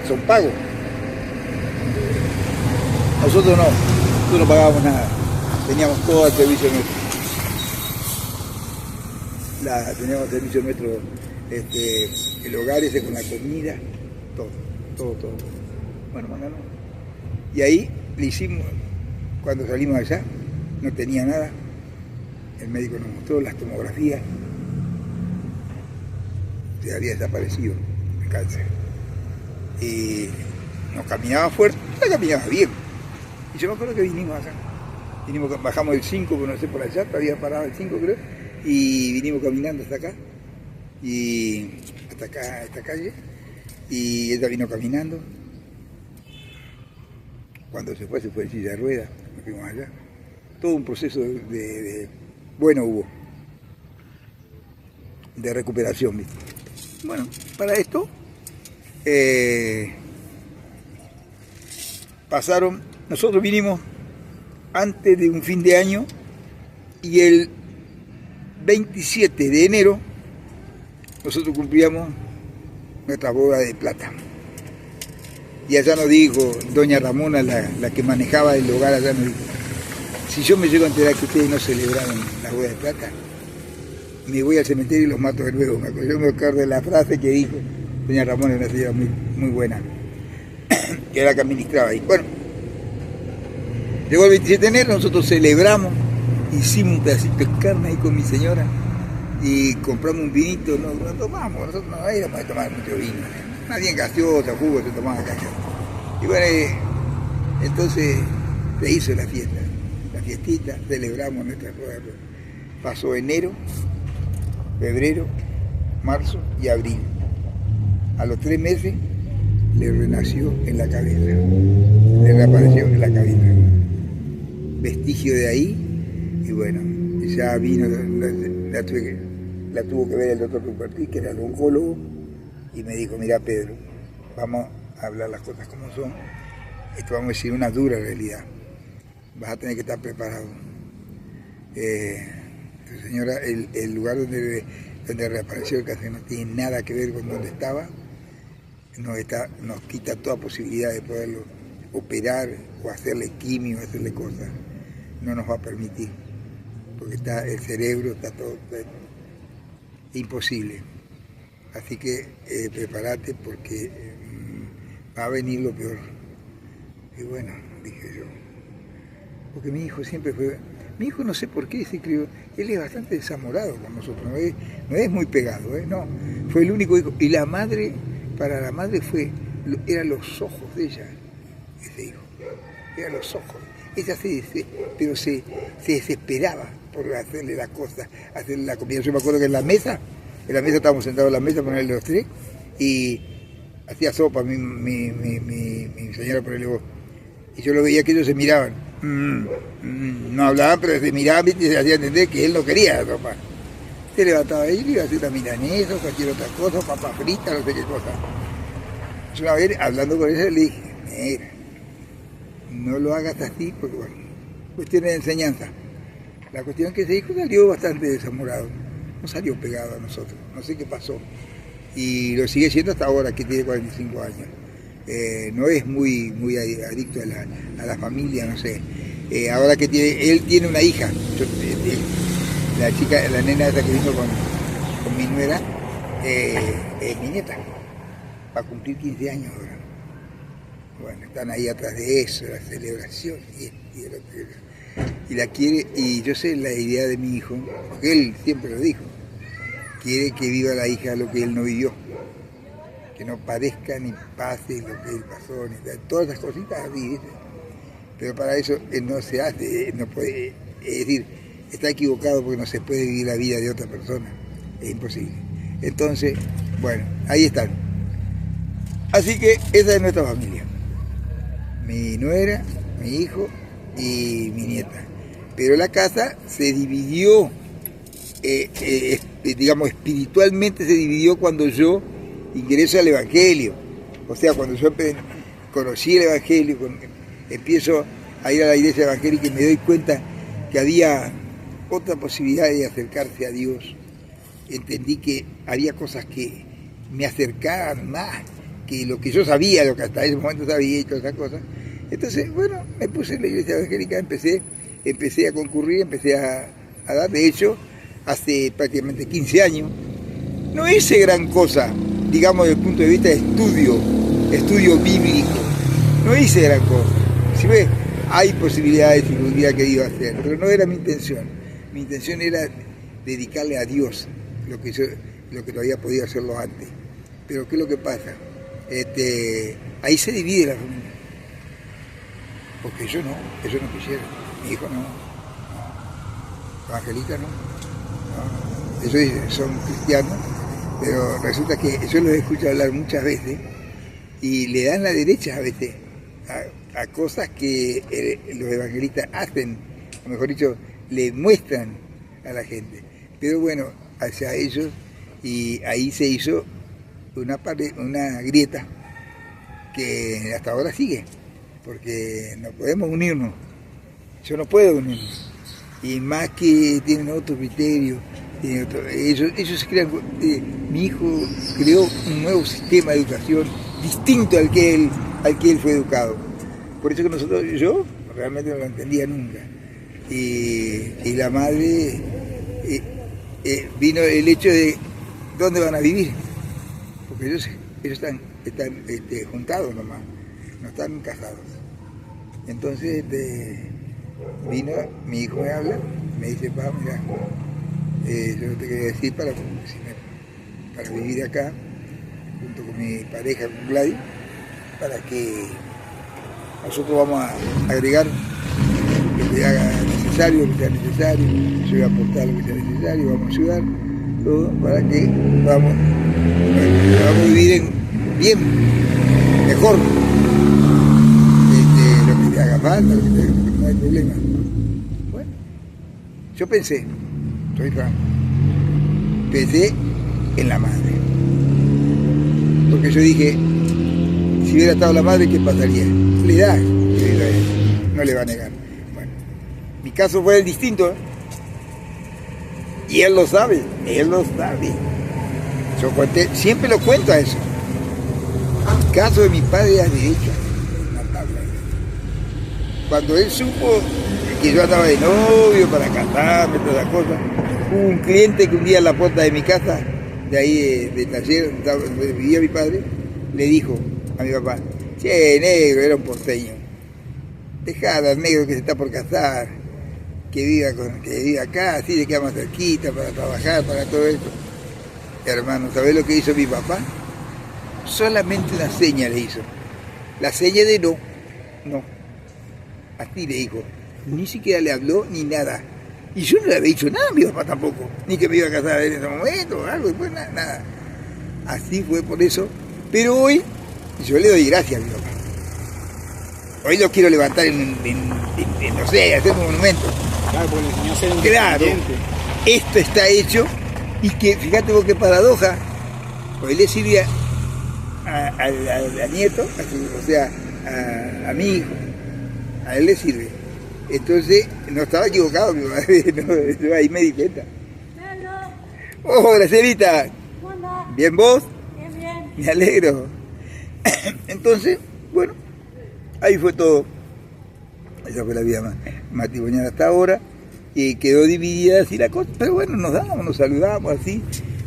Son pagos. Nosotros no pagábamos nada, teníamos todo al servicio nuestro. Teníamos al servicio nuestro, el hogar ese con la comida, todo. Bueno, no. Y ahí le hicimos, cuando salimos allá, no tenía nada. El médico nos mostró las tomografías. Se había desaparecido el cáncer. Y nos caminaba fuerte, no caminaba bien. Y yo me acuerdo que vinimos acá. Bajamos el 5, no sé, por allá, había parado el 5 creo, y vinimos caminando hasta acá. Y hasta acá, esta calle. Y ella vino caminando. Cuando se fue en silla de ruedas, nos fuimos allá. Todo un proceso bueno hubo, de recuperación, ¿viste? Bueno, para esto nosotros vinimos antes de un fin de año y el 27 de enero nosotros cumplíamos nuestra boda de plata. Y allá nos dijo doña Ramona, la que manejaba el hogar, allá nos dijo: si yo me llego a enterar que ustedes no celebraron la boda de plata, me voy al cementerio y los mato de nuevo. Yo me acuerdo de la frase que dijo doña Ramona, una señora muy buena, que era la que administraba ahí. Bueno, llegó el 27 de enero, nosotros celebramos, hicimos un pedacito de carne ahí con mi señora y compramos un vinito, no tomamos, nosotros no éramos de tomar mucho vino, nadie gaseosa, jugo se tomaba acá. Y bueno, entonces se hizo la fiestita, celebramos nuestra boda. Pasó enero, febrero, marzo y abril. A los 3 meses le renació en la cabeza, le reapareció en la cabeza. Vestigio de ahí, y bueno, ya vino, la tuvo que ver el doctor Rupertí, que era el oncólogo, y me dijo: mira, Pedro, vamos a hablar las cosas como son, esto vamos a decir una dura realidad, vas a tener que estar preparado. Señora, el lugar donde reapareció el cáncer no tiene nada que ver con donde estaba, nos quita toda posibilidad de poderlo operar o hacerle quimio, hacerle cosas, no nos va a permitir, porque el cerebro está todo imposible. Así que prepárate porque va a venir lo peor. Y bueno, dije yo, porque mi hijo siempre fue... Mi hijo no sé por qué se crió, él es bastante desamorado con nosotros, no es muy pegado, no, fue el único hijo. Y la madre, para la madre eran los ojos de ella, ese hijo, eran los ojos. Ella se desesperaba por hacerle las cosas, hacerle la comida. Yo me acuerdo que en la mesa estábamos sentados en la mesa, ponerle los tres, y hacía sopa mi señora, ponerle vos. Y yo lo veía que ellos se miraban. No hablaban, pero se miraban, y se hacía entender que él no quería la sopa. Se levantaba ahí y iba a hacer una milanesa o cualquier otra cosa, papa frita, no sé qué cosa. Yo una vez, hablando con ella, le dije: mira, no lo hagas así, porque bueno, cuestiones de enseñanza. La cuestión es que ese hijo salió bastante desamorado, no salió pegado a nosotros, no sé qué pasó. Y lo sigue siendo hasta ahora, que tiene 45 años. No es muy adicto a la familia, no sé. Ahora que él tiene una hija, la nena esa que vino con mi nuera, es mi nieta, va a cumplir 15 años ahora. Bueno, están ahí atrás de eso, la celebración, y la quiere, y yo sé la idea de mi hijo, porque él siempre lo dijo, quiere que viva la hija lo que él no vivió, que no parezca ni pase lo que él pasó, ni todas esas cositas así, ¿viste? Pero para eso no se hace, no puede, es decir, está equivocado porque no se puede vivir la vida de otra persona, es imposible. Entonces, bueno, ahí están. Así que esa es nuestra familia, mi nuera, mi hijo y mi nieta. Pero la casa se dividió, digamos, espiritualmente se dividió cuando yo ingreso al Evangelio. O sea, cuando yo conocí el Evangelio, empiezo a ir a la iglesia evangélica y me doy cuenta que había otra posibilidad de acercarse a Dios. Entendí que había cosas que me acercaban más que lo que yo sabía, lo que hasta ese momento sabía y todas esas cosas. Entonces, bueno, me puse en la iglesia evangélica, empecé a concurrir, empecé a dar. De hecho, hace prácticamente 15 años, no hice gran cosa, digamos, desde el punto de vista de estudio bíblico, no hice gran cosa. Si ves, hay posibilidades y algún día que iba a hacer, pero no era mi intención. Mi intención era dedicarle a Dios lo que no había podido hacerlo antes. Pero ¿qué es lo que pasa? Ahí se divide la familia. Porque ellos no quisieron, mi hijo no, Evangelista no. Ellos son cristianos, pero resulta que yo los escucho hablar muchas veces y le dan la derecha a veces a cosas que los evangelistas hacen, o mejor dicho, le muestran a la gente. Pero bueno, hacia ellos, y ahí se hizo una grieta que hasta ahora sigue, porque no podemos unirnos. Yo no puedo unirme. Y más que tienen otro criterio, ellos crean, mi hijo creó un nuevo sistema de educación distinto al que él fue educado. Por eso que yo realmente no lo entendía nunca. Y la madre, vino el hecho de dónde van a vivir, porque ellos están juntados nomás, no están casados. Entonces vino, mi hijo me habla, me dice, papá, mira, yo te quería decir para vivir acá, junto con mi pareja, con Gladys, para que nosotros vamos a agregar lo que haga necesario, lo que sea necesario, yo voy a aportar lo que sea necesario, vamos a ayudar, todo, para que vamos a vivir bien, mejor. Lo que haga falta, no hay problema. Bueno, yo pensé, soy franco, pensé en la madre. Porque yo dije, si hubiera estado la madre, ¿qué pasaría? Le da, no le va a negar. Bueno, mi caso fue el distinto, ¿eh? Y él lo sabe. Yo siempre lo cuento a eso. El caso de mi padre a derecha. Cuando él supo que yo andaba de novio para casarme, todas las cosas, hubo un cliente que un día en la puerta de mi casa, de ahí de taller, donde vivía mi padre, le dijo a mi papá, che, negro, era un porteño, dejad al negro que se está por casar, que viva acá, así le queda más cerquita para trabajar, para todo esto. Hermano, ¿sabés lo que hizo mi papá? Solamente una seña le hizo, la seña de no. Así le dijo, ni siquiera le habló ni nada. Y yo no le había dicho nada a mi papá tampoco, ni que me iba a casar en ese momento o algo, después nada. Así fue por eso. Pero hoy yo le doy gracias a mi papá. Hoy lo quiero levantar no sé, hacer un monumento. Claro, porque le enseñó a ser un claro, esto está hecho y que, fíjate vos qué paradoja, hoy le sirve al nieto, o sea, a mi hijo. A él le sirve. Entonces, no estaba equivocado mi madre, no, ahí me di cuenta. ¡Oh, Gracielita! ¿Bien vos? Bien. Me alegro. Entonces, bueno, ahí fue todo. Esa fue la vida matrimonial hasta ahora. Y quedó dividida así la cosa. Pero bueno, nos damos, nos saludamos así.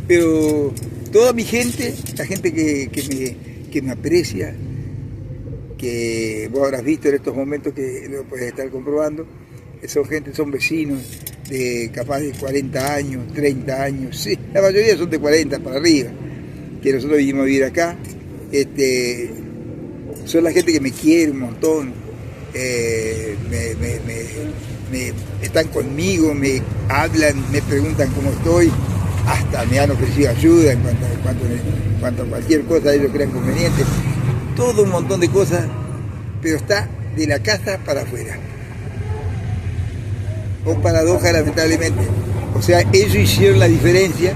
Pero toda mi gente, la gente que me aprecia, que vos habrás visto en estos momentos que lo puedes estar comprobando, son vecinos de capaz de 40 años, 30 años, sí, la mayoría son de 40 para arriba, que nosotros vinimos a vivir acá, son la gente que me quiere un montón, están conmigo, me hablan, me preguntan cómo estoy, hasta me han ofrecido ayuda en cuanto a cualquier cosa ellos crean conveniente. Todo un montón de cosas, pero está de la casa para afuera. O paradoja, lamentablemente. O sea, ellos hicieron la diferencia,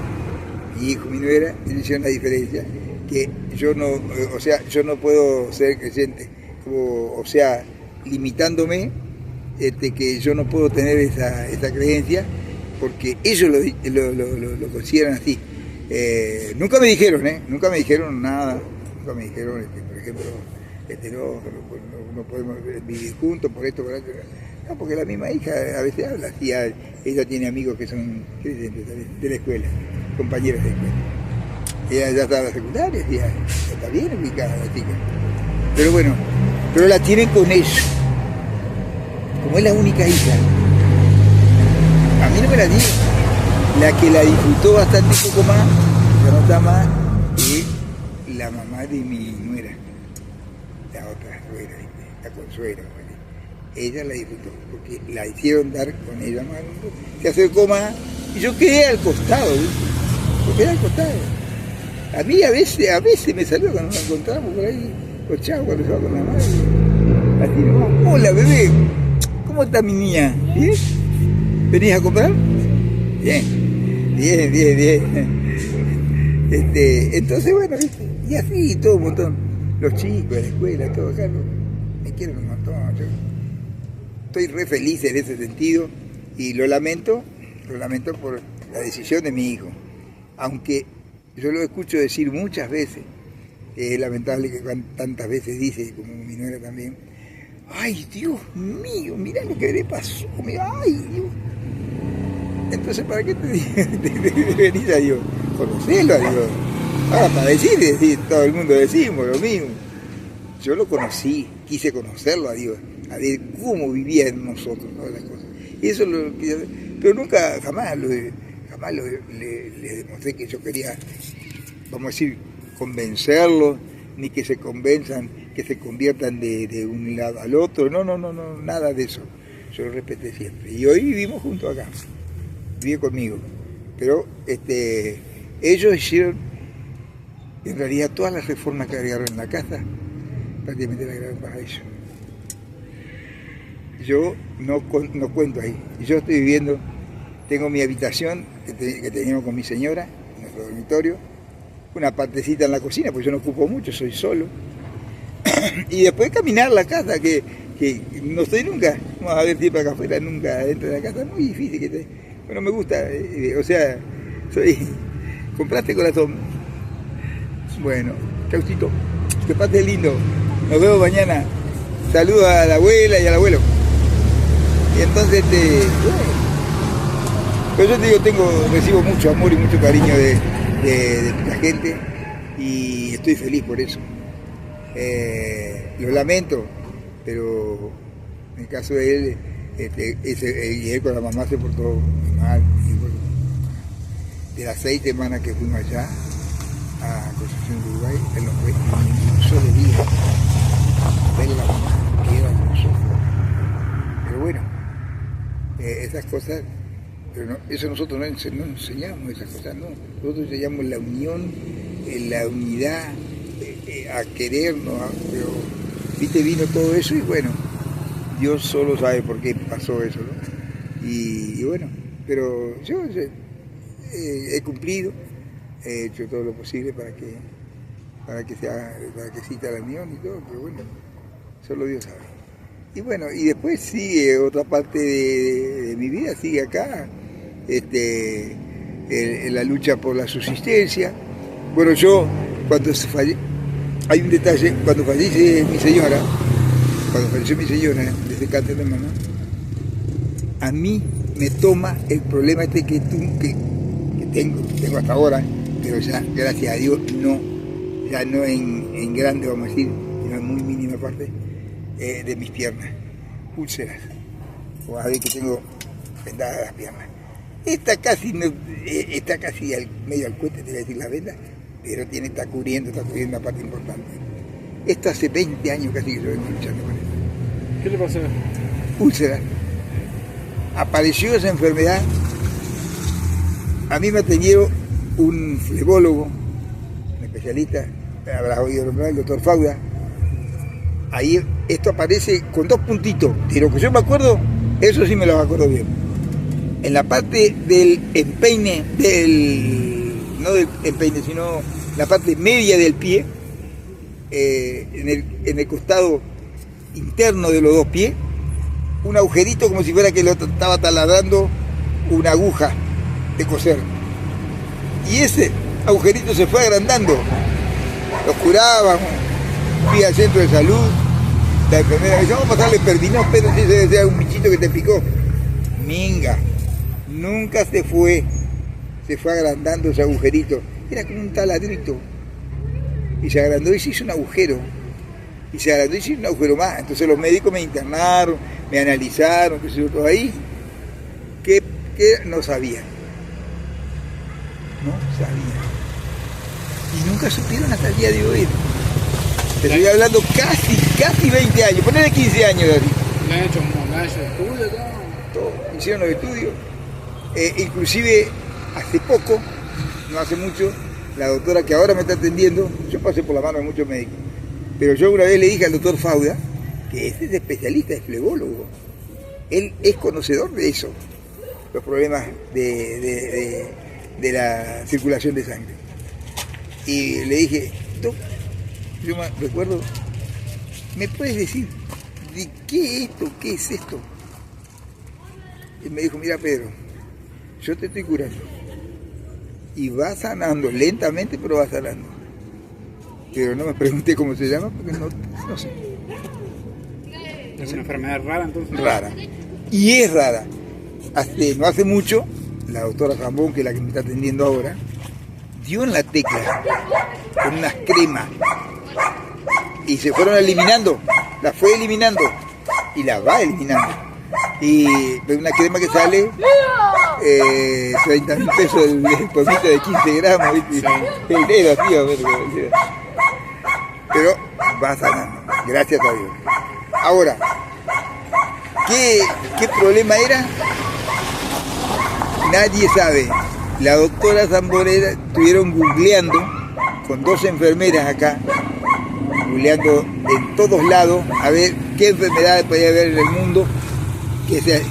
mi hijo, mi nuera, ellos hicieron la diferencia, que yo no puedo ser creyente, o sea, limitándome, que yo no puedo tener esa creencia, porque ellos lo consideran así. Nunca me dijeron nada. Me dijeron, por ejemplo, no podemos vivir juntos por esto, por aquello. No, porque la misma hija a veces habla así, ella tiene amigos que son de la escuela, compañeros de escuela. Ella ya está en la secundaria, ya está bien ubicada la chica. Pero bueno, la tienen con ellos. Como es la única hija, a mí no me la dio. La que la disfrutó bastante un poco más, ya no está más, es la mamá de mi nuera, la otra suegra, la consuegra. Ella la disfrutó, porque la hicieron dar con ella más, se acercó más, y yo quedé al costado, A mí a veces me salió cuando nos encontramos por ahí, con Chavo, cuando estaba con la madre. Así, ¿no? Hola, bebé. ¿Cómo está mi niña? ¿Bien? ¿Venís a comprar? Bien. Entonces, bueno, ¿viste? Y así, todo un montón. Los chicos de la escuela, todo acá, me quieren un montón. Yo estoy re feliz en ese sentido y lo lamento por la decisión de mi hijo. Aunque yo lo escucho decir muchas veces, es lamentable que tantas veces dice, como mi nuera también, ay, Dios mío, mirá lo que le pasó, ay, Dios. Entonces, ¿para qué te venís a Dios? Conocelo a Dios. Ahora, para decir, todo el mundo decimos lo mismo. Yo lo conocí, quise conocerlo a Dios, a ver cómo vivía en nosotros, todas las cosas. Y eso es lo que yo, pero nunca, jamás le demostré que yo quería, vamos a decir, convencerlos, ni que se convenzan, que se conviertan de un lado al otro. No, nada de eso. Yo lo respeté siempre. Y hoy vivimos juntos acá, vive conmigo. Pero ellos hicieron, en realidad, todas las reformas que agregaron en la casa, prácticamente la agregaron para ellos. Yo no cuento ahí. Yo estoy viviendo, tengo mi habitación que teníamos con mi señora, nuestro dormitorio, una partecita en la cocina, pues yo no ocupo mucho, soy solo. Y después caminar la casa, que no estoy nunca, vamos a ver siempre acá afuera, nunca dentro de la casa, es muy difícil. Bueno, me gusta, o sea, compraste corazón. Bueno, chaucito, que pase lindo, nos vemos mañana. Saludos a la abuela y al abuelo. Y entonces, pero yo te digo, recibo mucho amor y mucho cariño de la gente y estoy feliz por eso. Lo lamento, pero en el caso de él, y él con la mamá se portó mal. Y bueno, de las 6 semanas que fuimos allá a Concepción de Uruguay, él no fue ni un solo día a ver la mamá, que era hermoso. Pero bueno, esas cosas, pero no, eso nosotros no enseñamos esas cosas, no. Nosotros enseñamos la unión, la unidad, a querernos, pero viste, vino todo eso y bueno, Dios solo sabe por qué pasó eso, ¿no? Y bueno, pero yo he cumplido, he hecho todo lo posible para que exista la unión y todo, pero bueno, solo Dios sabe. Y bueno, y después sigue otra parte de mi vida, sigue acá, en la lucha por la subsistencia. Bueno, yo, hay un detalle, cuando falleció mi señora, desde cáncer de mama, a mí me toma el problema que tengo hasta ahora, pero ya, gracias a Dios, ya no en grande, vamos a decir, sino en muy mínima parte, de mis piernas, úlceras. O a ver que tengo vendadas las piernas. Está casi medio al cuete, te voy a decir la venda, pero está cubriendo una parte importante. Esto hace 20 años casi que yo vengo luchando con eso. ¿Qué le pasó? Úlceras. Apareció esa enfermedad. A mí me atendió un flebólogo, un especialista, habrás oído nombrar, el doctor Fauda. Ahí esto aparece con 2 puntitos, de lo que yo me acuerdo, eso sí me lo acuerdo bien. En la parte del empeine, no del empeine, sino la parte media del pie, en el costado interno de los 2 pies, un agujerito como si fuera que lo estaba taladrando una aguja de coser. Y ese agujerito se fue agrandando. Lo curaban, fui al centro de salud, la enfermera me dice, vamos a pasarle Pervinón, pero si ese sea un bichito que te picó. Minga, nunca se fue agrandando ese agujerito, era como un taladrito. Y se agrandó y se hizo un agujero. Y se agrandó y se hizo un agujero más. Entonces los médicos me internaron, me analizaron, que se hizo todo ahí, que no sabían. No sabían. Y nunca supieron hasta el día de hoy. Te estoy hablando casi 20 años, ponele 15 años de así. ¿Le han hecho estudios? Todo. Hicieron los estudios. Inclusive hace poco, no hace mucho, la doctora que ahora me está atendiendo, yo pasé por la mano de muchos médicos, pero yo una vez le dije al doctor Fauda que ese es especialista, es flebólogo. Él es conocedor de eso, los problemas de la circulación de sangre. Y le dije, Doc, yo me recuerdo, ¿me puedes decir de qué esto, qué es esto? Y me dijo, mira Pedro, yo te estoy curando. Y va sanando, lentamente, pero va sanando. Pero no me pregunté cómo se llama, porque no sé. ¿Es una enfermedad rara entonces? Rara. Y es rara. No hace mucho, la doctora Zambón, que es la que me está atendiendo ahora, dio en la tecla con unas cremas. Y se fueron eliminando. La fue eliminando. Y la va eliminando. Y una crema que sale 30.000 pesos el polvito de 15 gramos, ¿viste? Sí. El dedo, tío. Pero va sanando, gracias a Dios. Ahora, ¿qué problema era? Nadie sabe. La doctora Zamborera estuvieron googleando con 2 enfermeras acá, googleando en todos lados a ver qué enfermedades podía haber en el mundo que se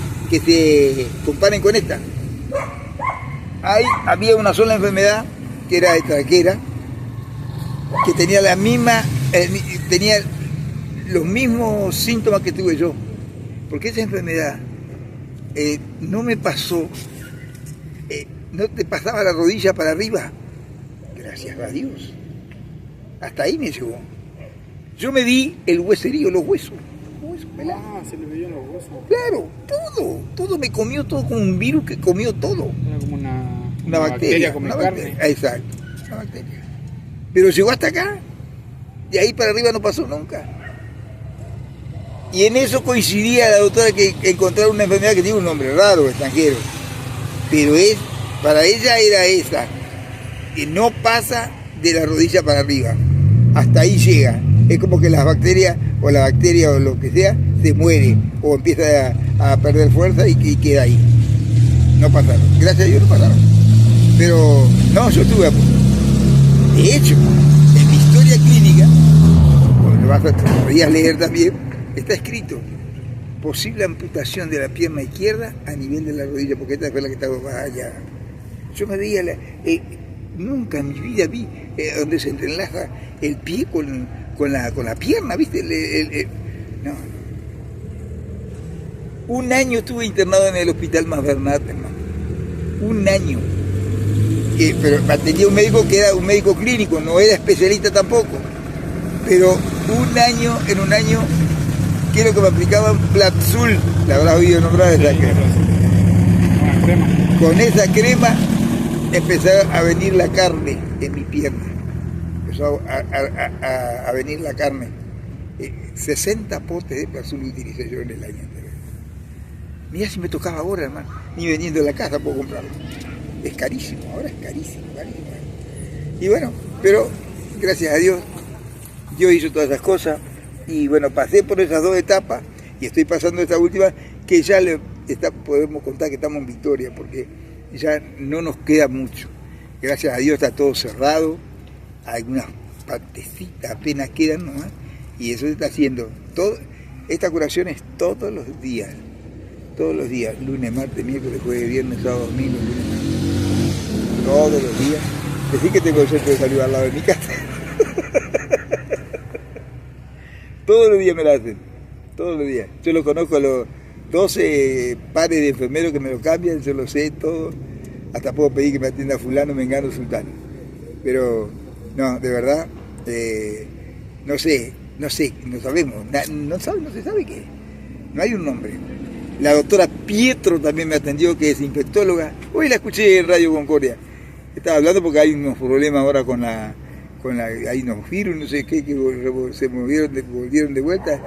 comparen con esta. Había una sola enfermedad, que era extranjera, que tenía tenía los mismos síntomas que tuve yo. Porque esa enfermedad no me pasó, no te pasaba la rodilla para arriba. Gracias a Dios. Hasta ahí me llegó. Yo me vi el hueserío, los huesos. Se le veían los huesos. Claro, todo me comió, todo como un virus que comió todo. Era como una bacteria, como una carne. Bacteria. Exacto, una bacteria. Pero llegó hasta acá, de ahí para arriba no pasó nunca. Y en eso coincidía la doctora que encontraron una enfermedad que tiene un nombre raro, extranjero. Pero para ella era esa, que no pasa de la rodilla para arriba. Hasta ahí llega. Es como que las bacterias, o la bacteria o lo que sea, se muere o empieza a perder fuerza y queda ahí. No pasaron. Gracias a Dios no pasaron. Pero no, yo estuve a punto. De hecho, en mi historia clínica, lo podrías leer también, está escrito: posible amputación de la pierna izquierda a nivel de la rodilla, porque esta fue la que estaba más allá. Yo me veía, nunca en mi vida vi donde se entrelaza el pie con la pierna, ¿viste? No. Un año estuve internado en el hospital Mas Bernat, hermano. Un año. Pero atendía un médico que era un médico clínico, no era especialista tampoco. Pero en un año, quiero que me aplicaban Platzul, la habrás oído nombrar esa crema. Con esa crema empezó a venir la carne en mi pierna. Empezó a venir la carne. 60 potes de Platzul utilicé yo en el año anterior. Mirá si me tocaba ahora, hermano. Ni vendiendo de la casa puedo comprarlo. Es carísimo, ahora es carísimo. Y bueno, pero gracias a Dios, Dios hizo todas esas cosas. Y bueno, pasé por esas 2 etapas y estoy pasando esta última, que ya podemos contar que estamos en victoria, porque ya no nos queda mucho. Gracias a Dios está todo cerrado, algunas partecitas apenas quedan nomás, y eso se está haciendo. Esta curación es todos los días, lunes, martes, miércoles, jueves, viernes, sábado, domingo, lunes, martes. Todos los días. Decí que tengo el centro de salud al lado de mi casa. Todos los días me lo hacen, todos los días. Yo lo conozco a los 12 pares de enfermeros que me lo cambian, yo lo sé todo. Hasta puedo pedir que me atienda fulano, mengano, sultano. Pero, no, de verdad, no sé, no sabemos, no se sabe qué. No hay un nombre. La doctora Pietro también me atendió, que es infectóloga. Hoy la escuché en Radio Concordia. Estaba hablando porque hay unos problemas ahora hay unos virus, no sé qué, que se volvieron de vuelta,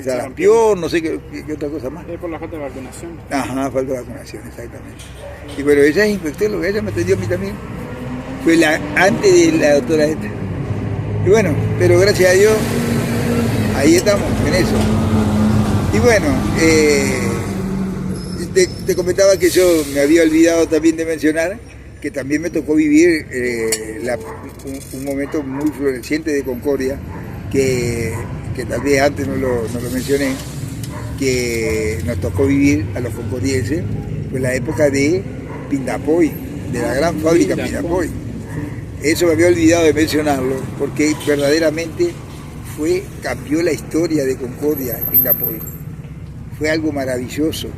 sarampión, no sé qué otra cosa más. Es por la falta de vacunación. Ajá, falta de vacunación, exactamente. Y bueno, ella es infectóloga, ella me atendió a mí también. Fue antes de la doctora esta. Y bueno, pero gracias a Dios, ahí estamos, en eso. Y bueno, te comentaba que yo me había olvidado también de mencionar que también me tocó vivir un momento muy floreciente de Concordia, que que tal vez antes no lo mencioné, que nos tocó vivir a los concordienses, fue la época de Pindapoy, de la gran fábrica Pindapoy. Eso me había olvidado de mencionarlo, porque verdaderamente cambió la historia de Concordia, Pindapoy. Fue algo maravilloso,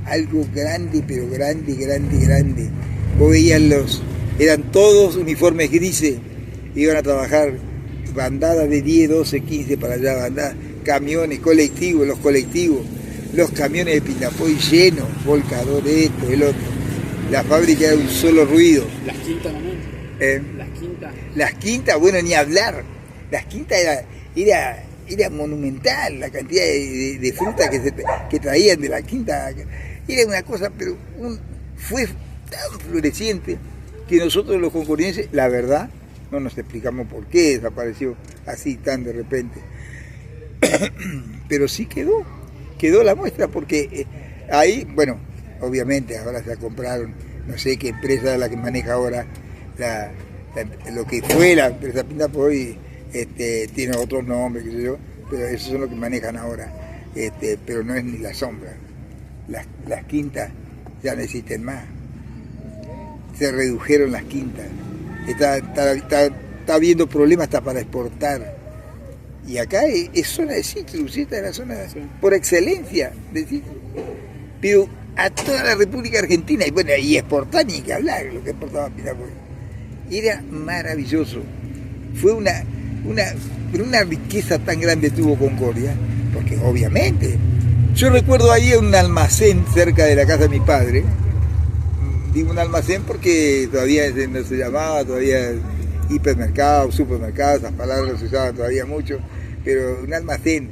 algo grande, pero grande, grande, grande. Vos veías eran todos uniformes grises, iban a trabajar bandadas de 10, 12, 15 para allá, bandadas, camiones, colectivos, los camiones de Pindapoy llenos, volcadores, esto, el otro. La fábrica era un solo ruido. Las quintas también. Las quintas, bueno, ni hablar. Las quintas era monumental la cantidad de fruta que traían de la quinta. Era una cosa, pero fue tan floreciente que nosotros los concordienses, la verdad, no nos explicamos por qué desapareció así tan de repente. Pero sí quedó la muestra, porque ahí, bueno, obviamente ahora se compraron, no sé qué empresa es la que maneja ahora lo que fue la empresa Pindapoy, tiene otros nombres, qué sé yo, pero esos son los que manejan ahora, pero no es ni la sombra. Las quintas ya no existen más, se redujeron las quintas, está habiendo problemas hasta para exportar. Y acá es zona de citrus, esta es la zona por excelencia de citrus. Pero a toda la República Argentina, y bueno, y exportar ni que hablar, lo que exportaba Pindapoy. Era maravilloso. Fue una riqueza tan grande tuvo Concordia, porque obviamente, yo recuerdo ahí un almacén cerca de la casa de mi padre. Digo un almacén porque todavía no se llamaba, todavía hipermercado, supermercado, esas palabras se usaban todavía mucho, pero un almacén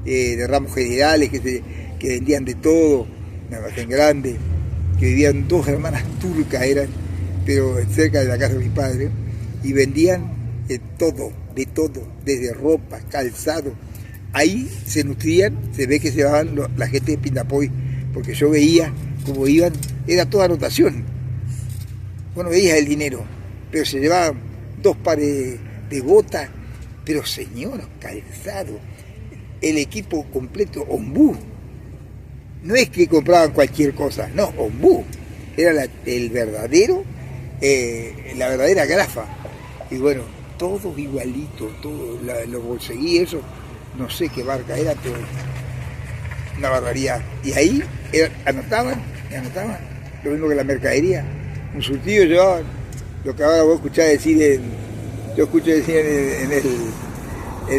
de ramos generales que vendían de todo, un almacén grande, que vivían 2 hermanas turcas, eran, pero cerca de la casa de mi padre, y vendían de todo, desde ropa, calzado. Ahí se nutrían, se ve que se llevaban la gente de Pindapoy, porque yo veía cómo iban, era toda rotación. Bueno, veías el dinero, pero se llevaban 2 pares de botas, pero señor, calzado, el equipo completo, ombú. No es que compraban cualquier cosa, no, ombú. Era el verdadero, la verdadera grafa. Y bueno, todos igualitos, todos, los conseguí eso, no sé qué barca era, pero una barbaridad. Y ahí anotaban, lo mismo que la mercadería. Un surtido llevaban, lo que ahora vos escuchás decir yo escucho decir en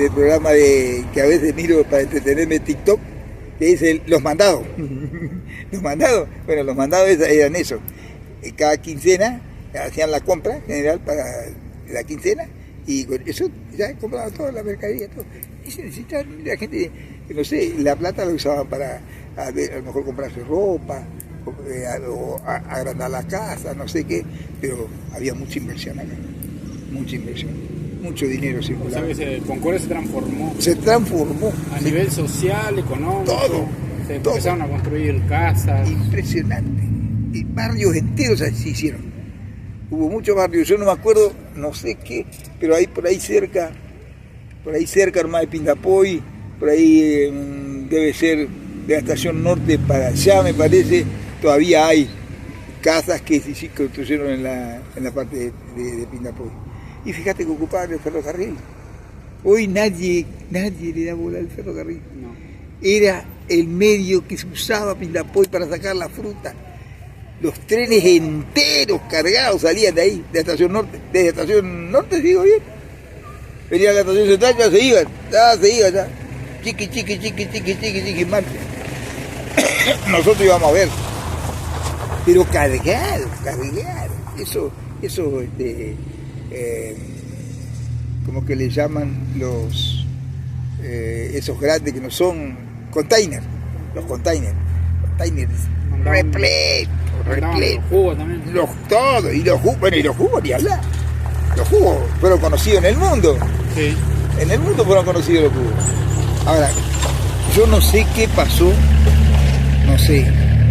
el programa que a veces miro para entretenerme, TikTok, que dice los mandados. Los mandados eran eso. Cada quincena hacían la compra general para la quincena y con eso ya compraban toda la mercadería, todo. Y se necesitaba, la gente, no sé, la plata la usaban para a lo mejor comprarse ropa, o agrandar la casa, no sé qué, pero había mucha inversión acá, mucho dinero circulando. O sea que Concordia se transformó a nivel social, económico, todo. Empezaron a construir casas. Impresionante, y barrios enteros se hicieron. Hubo muchos barrios, yo no me acuerdo, no sé qué, pero por ahí cerca, hermano de Pindapoy, por ahí debe ser de la estación norte para allá, me parece, todavía hay casas que se construyeron en la parte de Pindapoy. Y fíjate que ocupaban el ferrocarril. Hoy nadie le da bola al ferrocarril. No. Era el medio que se usaba Pindapoy para sacar la fruta. Los trenes enteros cargados salían de ahí, de la estación norte. Desde la estación norte, digo bien. Venían a la estación central, ya se iban, ya. Chiqui, marcha. Nosotros íbamos a ver. Pero cargado. Eso, como que le llaman esos grandes que no son containers, los containers repletos. Los jugos también. Y los jugos ni hablar. Los jugos fueron conocidos en el mundo. Sí. En el mundo fueron conocidos los jugos. Ahora, yo no sé qué pasó,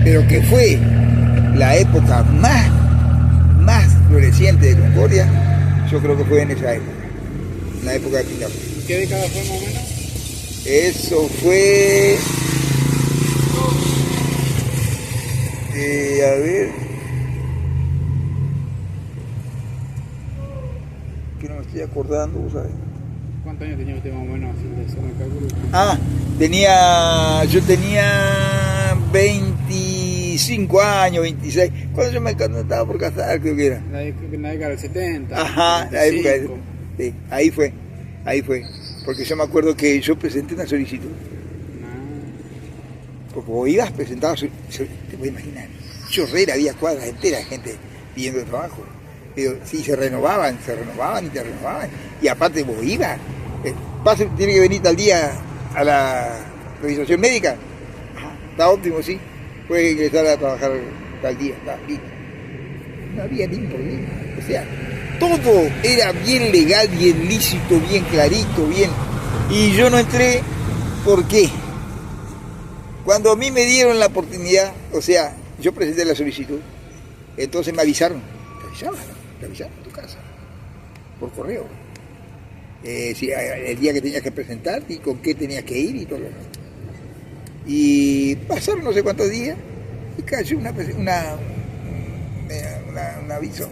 pero que fue la época más floreciente de Concordia, yo creo que fue en esa época, la época de Pindapoy. ¿Qué década fue más o menos? Eso fue... a ver... Que no me estoy acordando, ¿vos sabés? ¿Cuántos años tenía usted más o menos así de hacer el cálculo? Yo tenía 25 años, 26. Cuando cuando estaba por casar, creo que era. En la década del 70. Ajá, 75. la época sí, ahí fue. Porque yo me acuerdo que yo presenté una solicitud. Porque vos ibas, presentabas, te puedes imaginar, chorrera, había cuadras enteras de gente pidiendo trabajo. Pero sí, se renovaban y te renovaban. Y aparte vos ibas, tiene que venir tal día a la revisación médica. Está óptimo, sí. Puedes ingresar a trabajar tal día, está listo. No había ningún problema. O sea, todo era bien legal, bien lícito, bien clarito, bien. Y yo no entré, ¿por qué? Cuando a mí me dieron la oportunidad, o sea, yo presenté la solicitud, entonces me avisaron. Te avisaban a tu casa, por correo. El día que tenías que presentarte y con qué tenías que ir y todo lo demás. Y pasaron no sé cuántos días y cayó un aviso.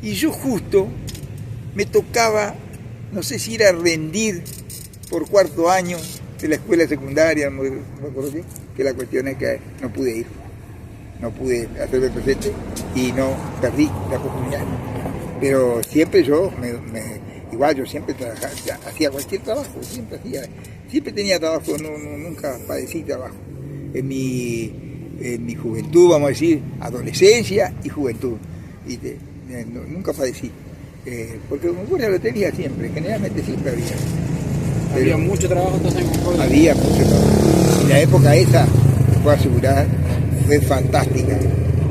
Y yo justo me tocaba, no sé si era rendir por cuarto año de la escuela secundaria, no me acuerdo bien, que la cuestión es que no pude ir. No pude hacerme presente y no perdí la oportunidad. Pero siempre yo, igual yo siempre trabajaba, hacía cualquier trabajo, siempre tenía trabajo, nunca padecí trabajo. En mi juventud, vamos a decir, adolescencia y juventud, nunca padecí. Porque Concordia lo tenía siempre, generalmente siempre había. Había mucho trabajo entonces en Concordia. Había mucho trabajo. Y la época esa, puedo asegurar, fue fantástica.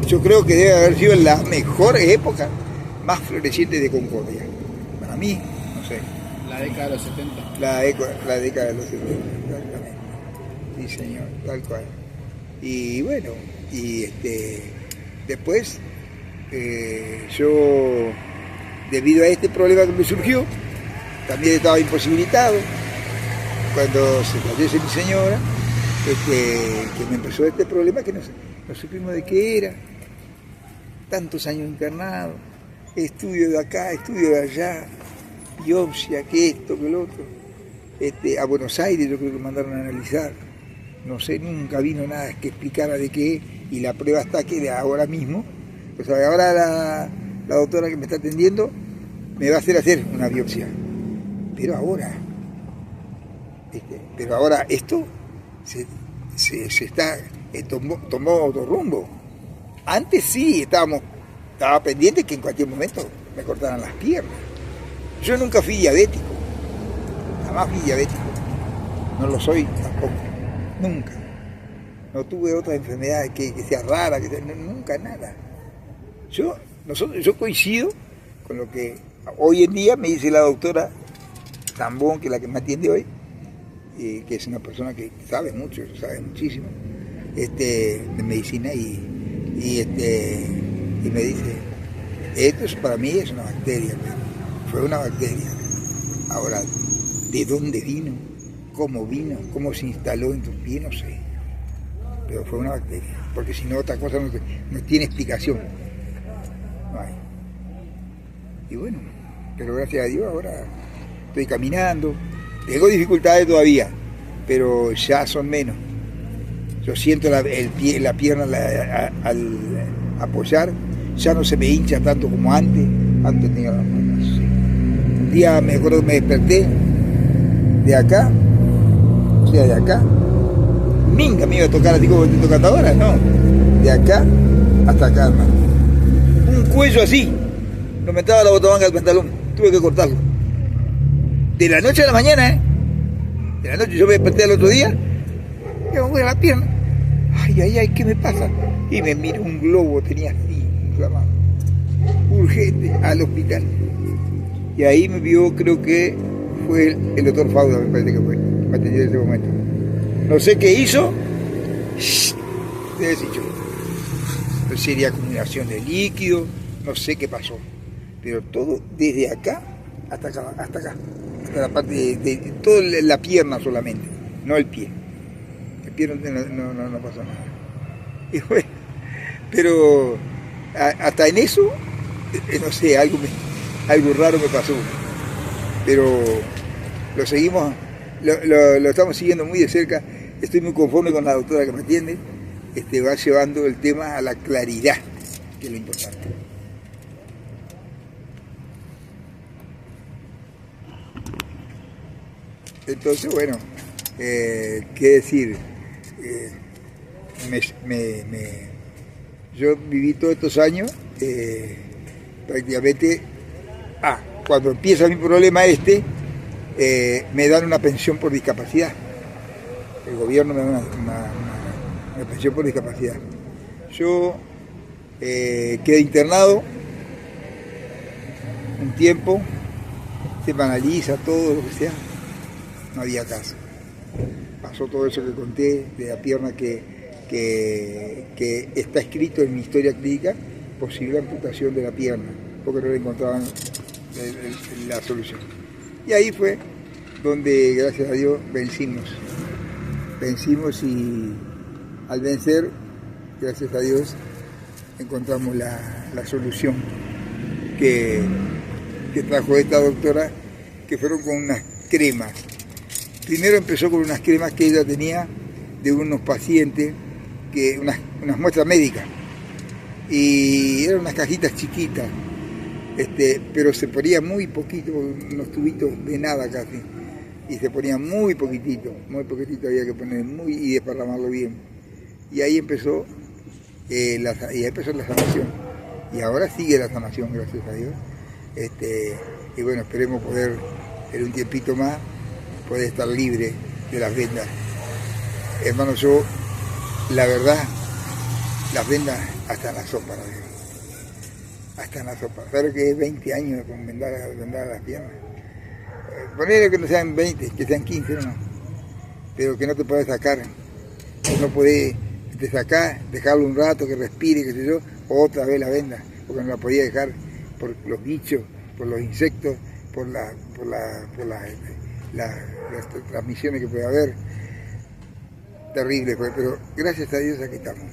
Yo creo que debe haber sido la mejor época más floreciente de Concordia. Para mí, no sé. La década de los 70. La década de los 70, exactamente. Sí, señor, tal cual. Y bueno, después yo, debido a este problema que me surgió, también estaba imposibilitado. Cuando se fallece mi señora, que me empezó este problema que no supimos de qué era. Tantos años internado, estudio de acá, estudio de allá, biopsia, que esto, que lo otro. A Buenos Aires yo creo que mandaron a analizar. No sé, nunca vino nada que explicara de qué, y la prueba está que de ahora mismo. O sea, ahora la doctora que me está atendiendo me va a hacer una biopsia. Pero ahora esto tomó otro rumbo. Antes sí, estaba pendiente que en cualquier momento me cortaran las piernas. Yo nunca fui diabético, jamás fui diabético, no lo soy tampoco, nunca. No tuve otra enfermedad que sea rara, nunca nada. Yo coincido con lo que hoy en día me dice la doctora Zambón, que es la que me atiende hoy, que es una persona que sabe mucho, sabe muchísimo de medicina, y me dice, esto para mí es una bacteria, fue una bacteria. Ahora, ¿de dónde vino? ¿Cómo se instaló en tus pies? No sé, pero fue una bacteria, porque si no otra cosa no tiene explicación, no hay. Y bueno, pero gracias a Dios ahora estoy caminando. Tengo dificultades todavía, pero ya son menos. Yo siento la pierna al apoyar, ya no se me hincha tanto como antes. Antes tenía las manos así. Un día me acuerdo que me desperté de acá, minga me iba a tocar así como estoy tocando ahora, no. De acá hasta acá, hermano. Un cuello así, no me entraba la botamanga del pantalón, tuve que cortarlo. De la noche a la mañana, de la noche yo me desperté al otro día, y me voy a la pierna. Ay, ¿qué me pasa? Y me miro un globo, tenía así, inflamado. Urgente, al hospital. Y ahí me vio, creo que fue el doctor Fauda, me parece que fue, me atendió en ese momento. No sé qué hizo, desechó. No sé, sería acumulación de líquido, no sé qué pasó. Pero todo desde acá hasta acá. hasta la parte de toda la pierna solamente, no el pie. El pie no pasó nada. Y bueno, pero hasta en eso, no sé, algo raro me pasó. Pero lo seguimos, lo estamos siguiendo muy de cerca. Estoy muy conforme con la doctora que me atiende. Va llevando el tema a la claridad, que es lo importante. Entonces, bueno, qué decir, yo viví todos estos años, prácticamente, cuando empieza mi problema me dan una pensión por discapacidad. El gobierno me da una pensión por discapacidad. Yo quedé internado un tiempo, se me analiza todo lo que sea, no había caso. Pasó todo eso que conté de la pierna que está escrito en mi historia clínica, posible amputación de la pierna, porque no le encontraban la solución. Y ahí fue donde, gracias a Dios, vencimos y al vencer, gracias a Dios, encontramos la solución que trajo esta doctora, que fueron con unas cremas. Primero empezó con unas cremas que ella tenía de unos pacientes, unas muestras médicas, y eran unas cajitas chiquitas, pero se ponía muy poquito, unos tubitos de nada casi, y se ponía muy poquitito había que poner y desparramarlo bien. Y ahí empezó la sanación, y ahora sigue la sanación, gracias a Dios. Y bueno, esperemos poder en un tiempito más poder estar libre de las vendas. Hermano, yo, la verdad, las vendas hasta en la sopa, ¿no? Hasta en la sopa. ¿Sabes que es 20 años con vendar las piernas? Ponele que no sean 20, que sean 15, no, pero que no te puedes sacar, no podés te sacar, dejarlo un rato, que respire, qué sé yo, otra vez la venda, porque no la podía dejar por los bichos, por los insectos, por las transmisiones que puede haber. Terrible fue, pero gracias a Dios aquí estamos.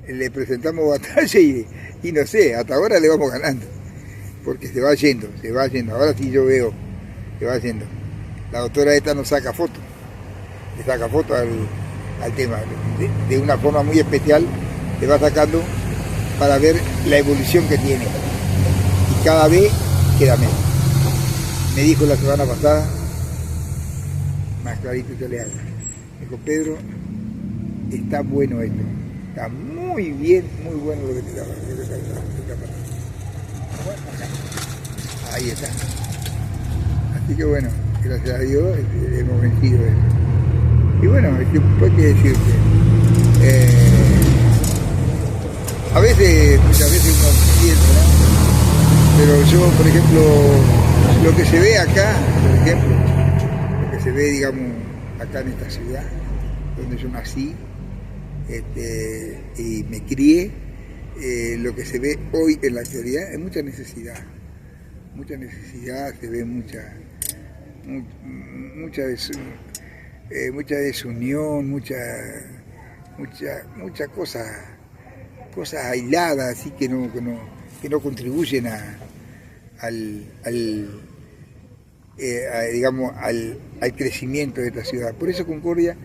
Le presentamos batalla y no sé, hasta ahora le vamos ganando, porque se va yendo, ahora sí yo veo, se va yendo. La doctora esta nos saca fotos, le saca fotos al tema, de una forma muy especial, le va sacando para ver la evolución que tiene, y cada vez queda menos. Me dijo la semana pasada, más clarito yo le hago. Me dijo, Pedro, está bueno esto, está muy bien, muy bueno lo que te está pasando. Ahí está. Así que bueno, gracias a Dios hemos vencido eso. Y bueno, ¿qué decirte? Muchas veces uno piensa, ¿no? Pero yo, por ejemplo, lo que se ve acá, por ejemplo, lo que se ve, digamos, acá en esta ciudad, donde yo nací y me crié, lo que se ve hoy en la actualidad es mucha necesidad, se ve mucha desunión, mucha cosas aisladas, así que no contribuyen digamos, al crecimiento de esta ciudad. Por eso Concordia,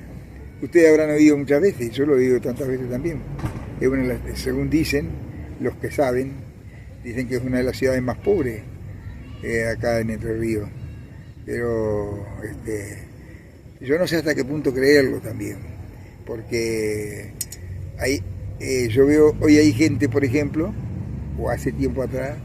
ustedes habrán oído muchas veces, yo lo he oído tantas veces también, es según dicen los que saben, dicen que es una de las ciudades más pobres acá en Entre Ríos, pero yo no sé hasta qué punto creerlo también, porque yo veo, hoy hay gente, por ejemplo, o hace tiempo atrás,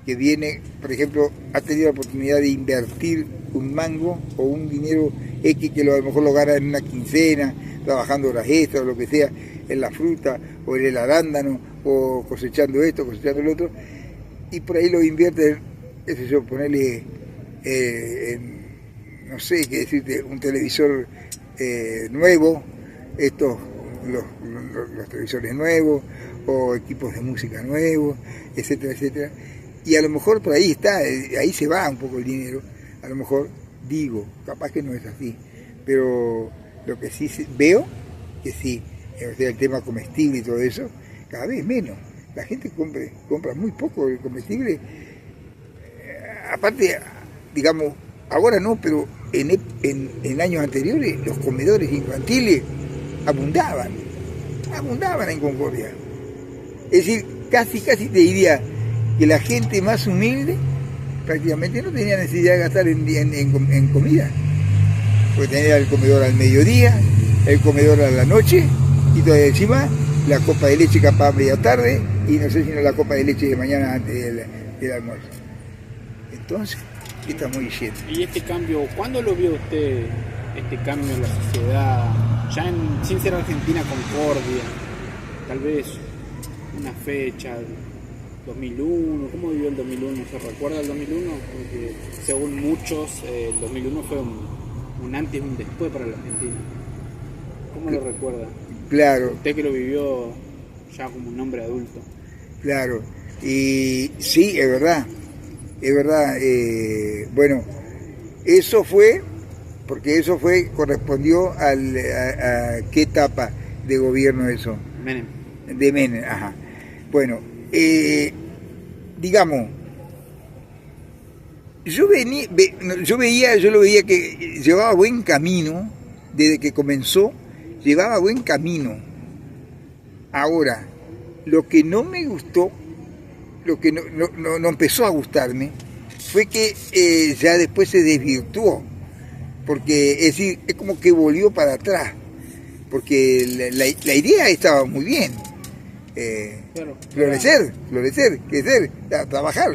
que viene, por ejemplo, ha tenido la oportunidad de invertir un mango o un dinero X que a lo mejor lo gana en una quincena, trabajando horas extras o lo que sea, en la fruta o en el arándano, o cosechando esto, cosechando lo otro, y por ahí lo invierte, qué sé yo, ponerle, no sé qué decirte, un televisor nuevo, los televisores nuevos, o equipos de música nuevos, etcétera, etcétera. Y a lo mejor por ahí está, ahí se va un poco el dinero, a lo mejor digo, capaz que no es así, pero lo que sí veo, que sí, o sea, el tema comestible y todo eso, cada vez menos. La gente compra muy poco el comestible. Aparte, digamos, ahora no, pero en años anteriores los comedores infantiles abundaban en Concordia. Es decir, casi te diría que la gente más humilde prácticamente no tenía necesidad de gastar en comida, porque tenía el comedor al mediodía, el comedor a la noche, y todavía encima la copa de leche capaz a media tarde, y no sé si no la copa de leche de mañana antes del almuerzo. Entonces, estamos diciendo. Y este cambio, ¿cuándo lo vio usted, este cambio en la sociedad? Ya sin ser Argentina Concordia, tal vez una fecha, 2001, ¿cómo vivió el 2001? ¿Se recuerda el 2001? Porque según muchos, el 2001 fue un antes y un después para la Argentina. ¿Cómo lo recuerda? Claro. Usted que lo vivió ya como un hombre adulto. Claro, y sí, es verdad, bueno, eso fue, correspondió a qué etapa de gobierno eso. Menem. De Menem, ajá. Bueno, digamos, yo lo veía que llevaba buen camino, desde que comenzó, llevaba buen camino. Ahora, lo que no me gustó, lo que no empezó a gustarme, fue que ya después se desvirtuó, porque es decir, es como que volvió para atrás, porque la idea estaba muy bien. Claro, florecer, crecer, trabajar.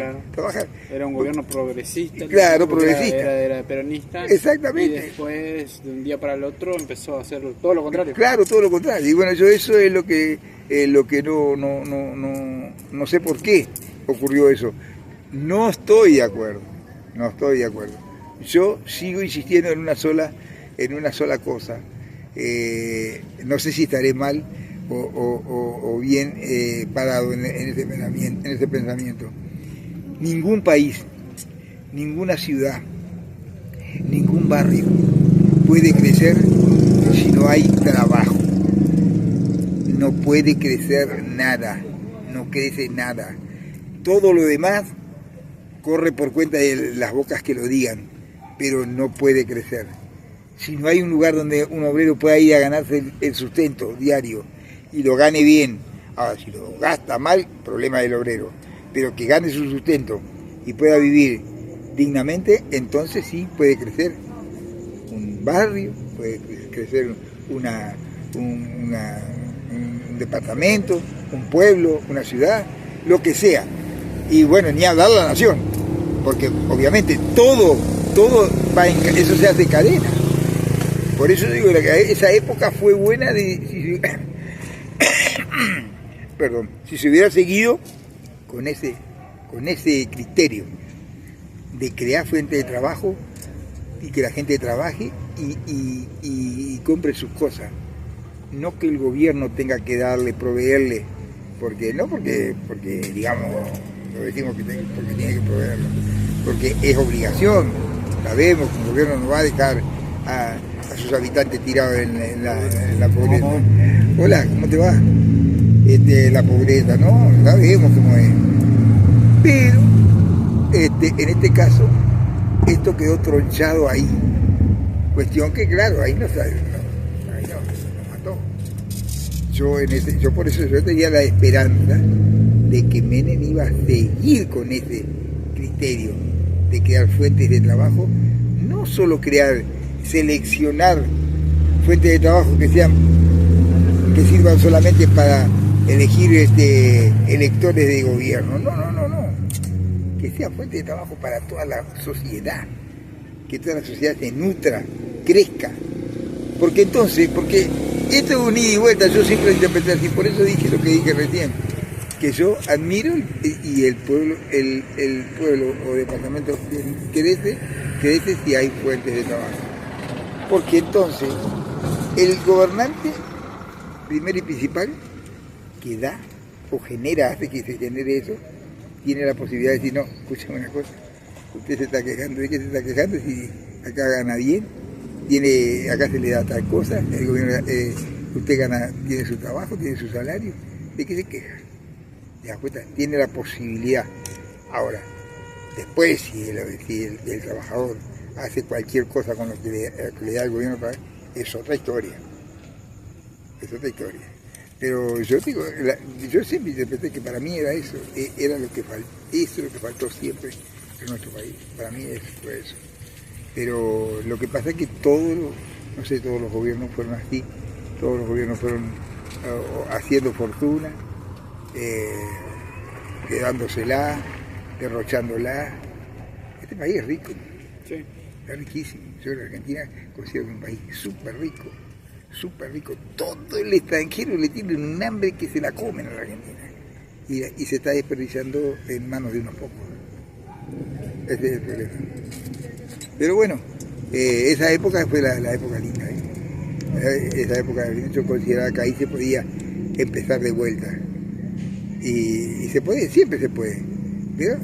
Era un gobierno progresista. Claro, progresista. Era peronista. Exactamente. Y después, de un día para el otro, empezó a hacer todo lo contrario. Claro, todo lo contrario. Y bueno, eso es lo que no sé por qué ocurrió eso. No estoy de acuerdo. Yo sigo insistiendo en una sola cosa. No sé si estaré mal o bien parado en ese pensamiento. Ningún país, ninguna ciudad, ningún barrio puede crecer si no hay trabajo. No puede crecer nada, no crece nada. Todo lo demás corre por cuenta de las bocas que lo digan, pero no puede crecer. Si no hay un lugar donde un obrero pueda ir a ganarse el sustento diario y lo gane bien, ahora si lo gasta mal, problema del obrero, pero que gane su sustento y pueda vivir dignamente, entonces sí puede crecer un barrio, puede crecer un departamento, un pueblo, una ciudad, lo que sea. Y bueno, ni hablar la nación, porque obviamente todo va eso se hace cadena. Por eso digo que esa época fue buena si se hubiera seguido con ese criterio de crear fuentes de trabajo y que la gente trabaje y compre sus cosas. No que el gobierno tenga que proveerle, porque digamos, lo decimos porque tiene que proveerlo, porque es obligación. Sabemos que el gobierno no va a dejar a sus habitantes tirados en la pobreza. Hola, ¿cómo te va? La pobreza, ¿no? Sabemos cómo es. Pero, en este caso, esto quedó tronchado ahí. Cuestión que, claro, ahí no mató. Yo por eso tenía la esperanza de que Menem iba a seguir con ese criterio de crear fuentes de trabajo, no solo seleccionar fuentes de trabajo que sirvan solamente para elegir electores de gobierno, no, que sea fuente de trabajo para toda la sociedad, que toda la sociedad se nutra, crezca, porque esto es un ida y vuelta. Yo siempre lo interpreté así, por eso dije lo que dije recién, que yo admiro y el pueblo o departamento crece si hay fuentes de trabajo. Porque entonces el gobernante, primero y principal, que da o hace que se genere eso, tiene la posibilidad de decir, no, escúchame una cosa, Usted se está quejando, ¿de qué se está quejando? Si acá gana bien, acá se le da tal cosa, el gobierno, usted gana, tiene su trabajo, tiene su salario, ¿de qué se queja? ¿Te das cuenta? Tiene la posibilidad. Ahora, después si el trabajador hace cualquier cosa con lo que le da el gobierno, es otra historia. Es otra historia. Pero yo digo, yo siempre interpreté que para mí era eso, era lo que faltó, eso es lo que faltó siempre en nuestro país. Para mí fue eso. Pero lo que pasa es que todos los gobiernos fueron así, todos los gobiernos fueron haciendo fortuna, quedándosela, derrochándola. Este país es rico, Sí. es riquísimo. Yo en Argentina considero que es un país súper rico. Súper rico, todo el extranjero le tiene un hambre que se la comen a la Argentina y se está desperdiciando en manos de unos pocos. Ese es el problema. Pero bueno, esa época fue la época linda. Esa época yo consideraba que ahí se podía empezar de vuelta y se puede, siempre se puede, pero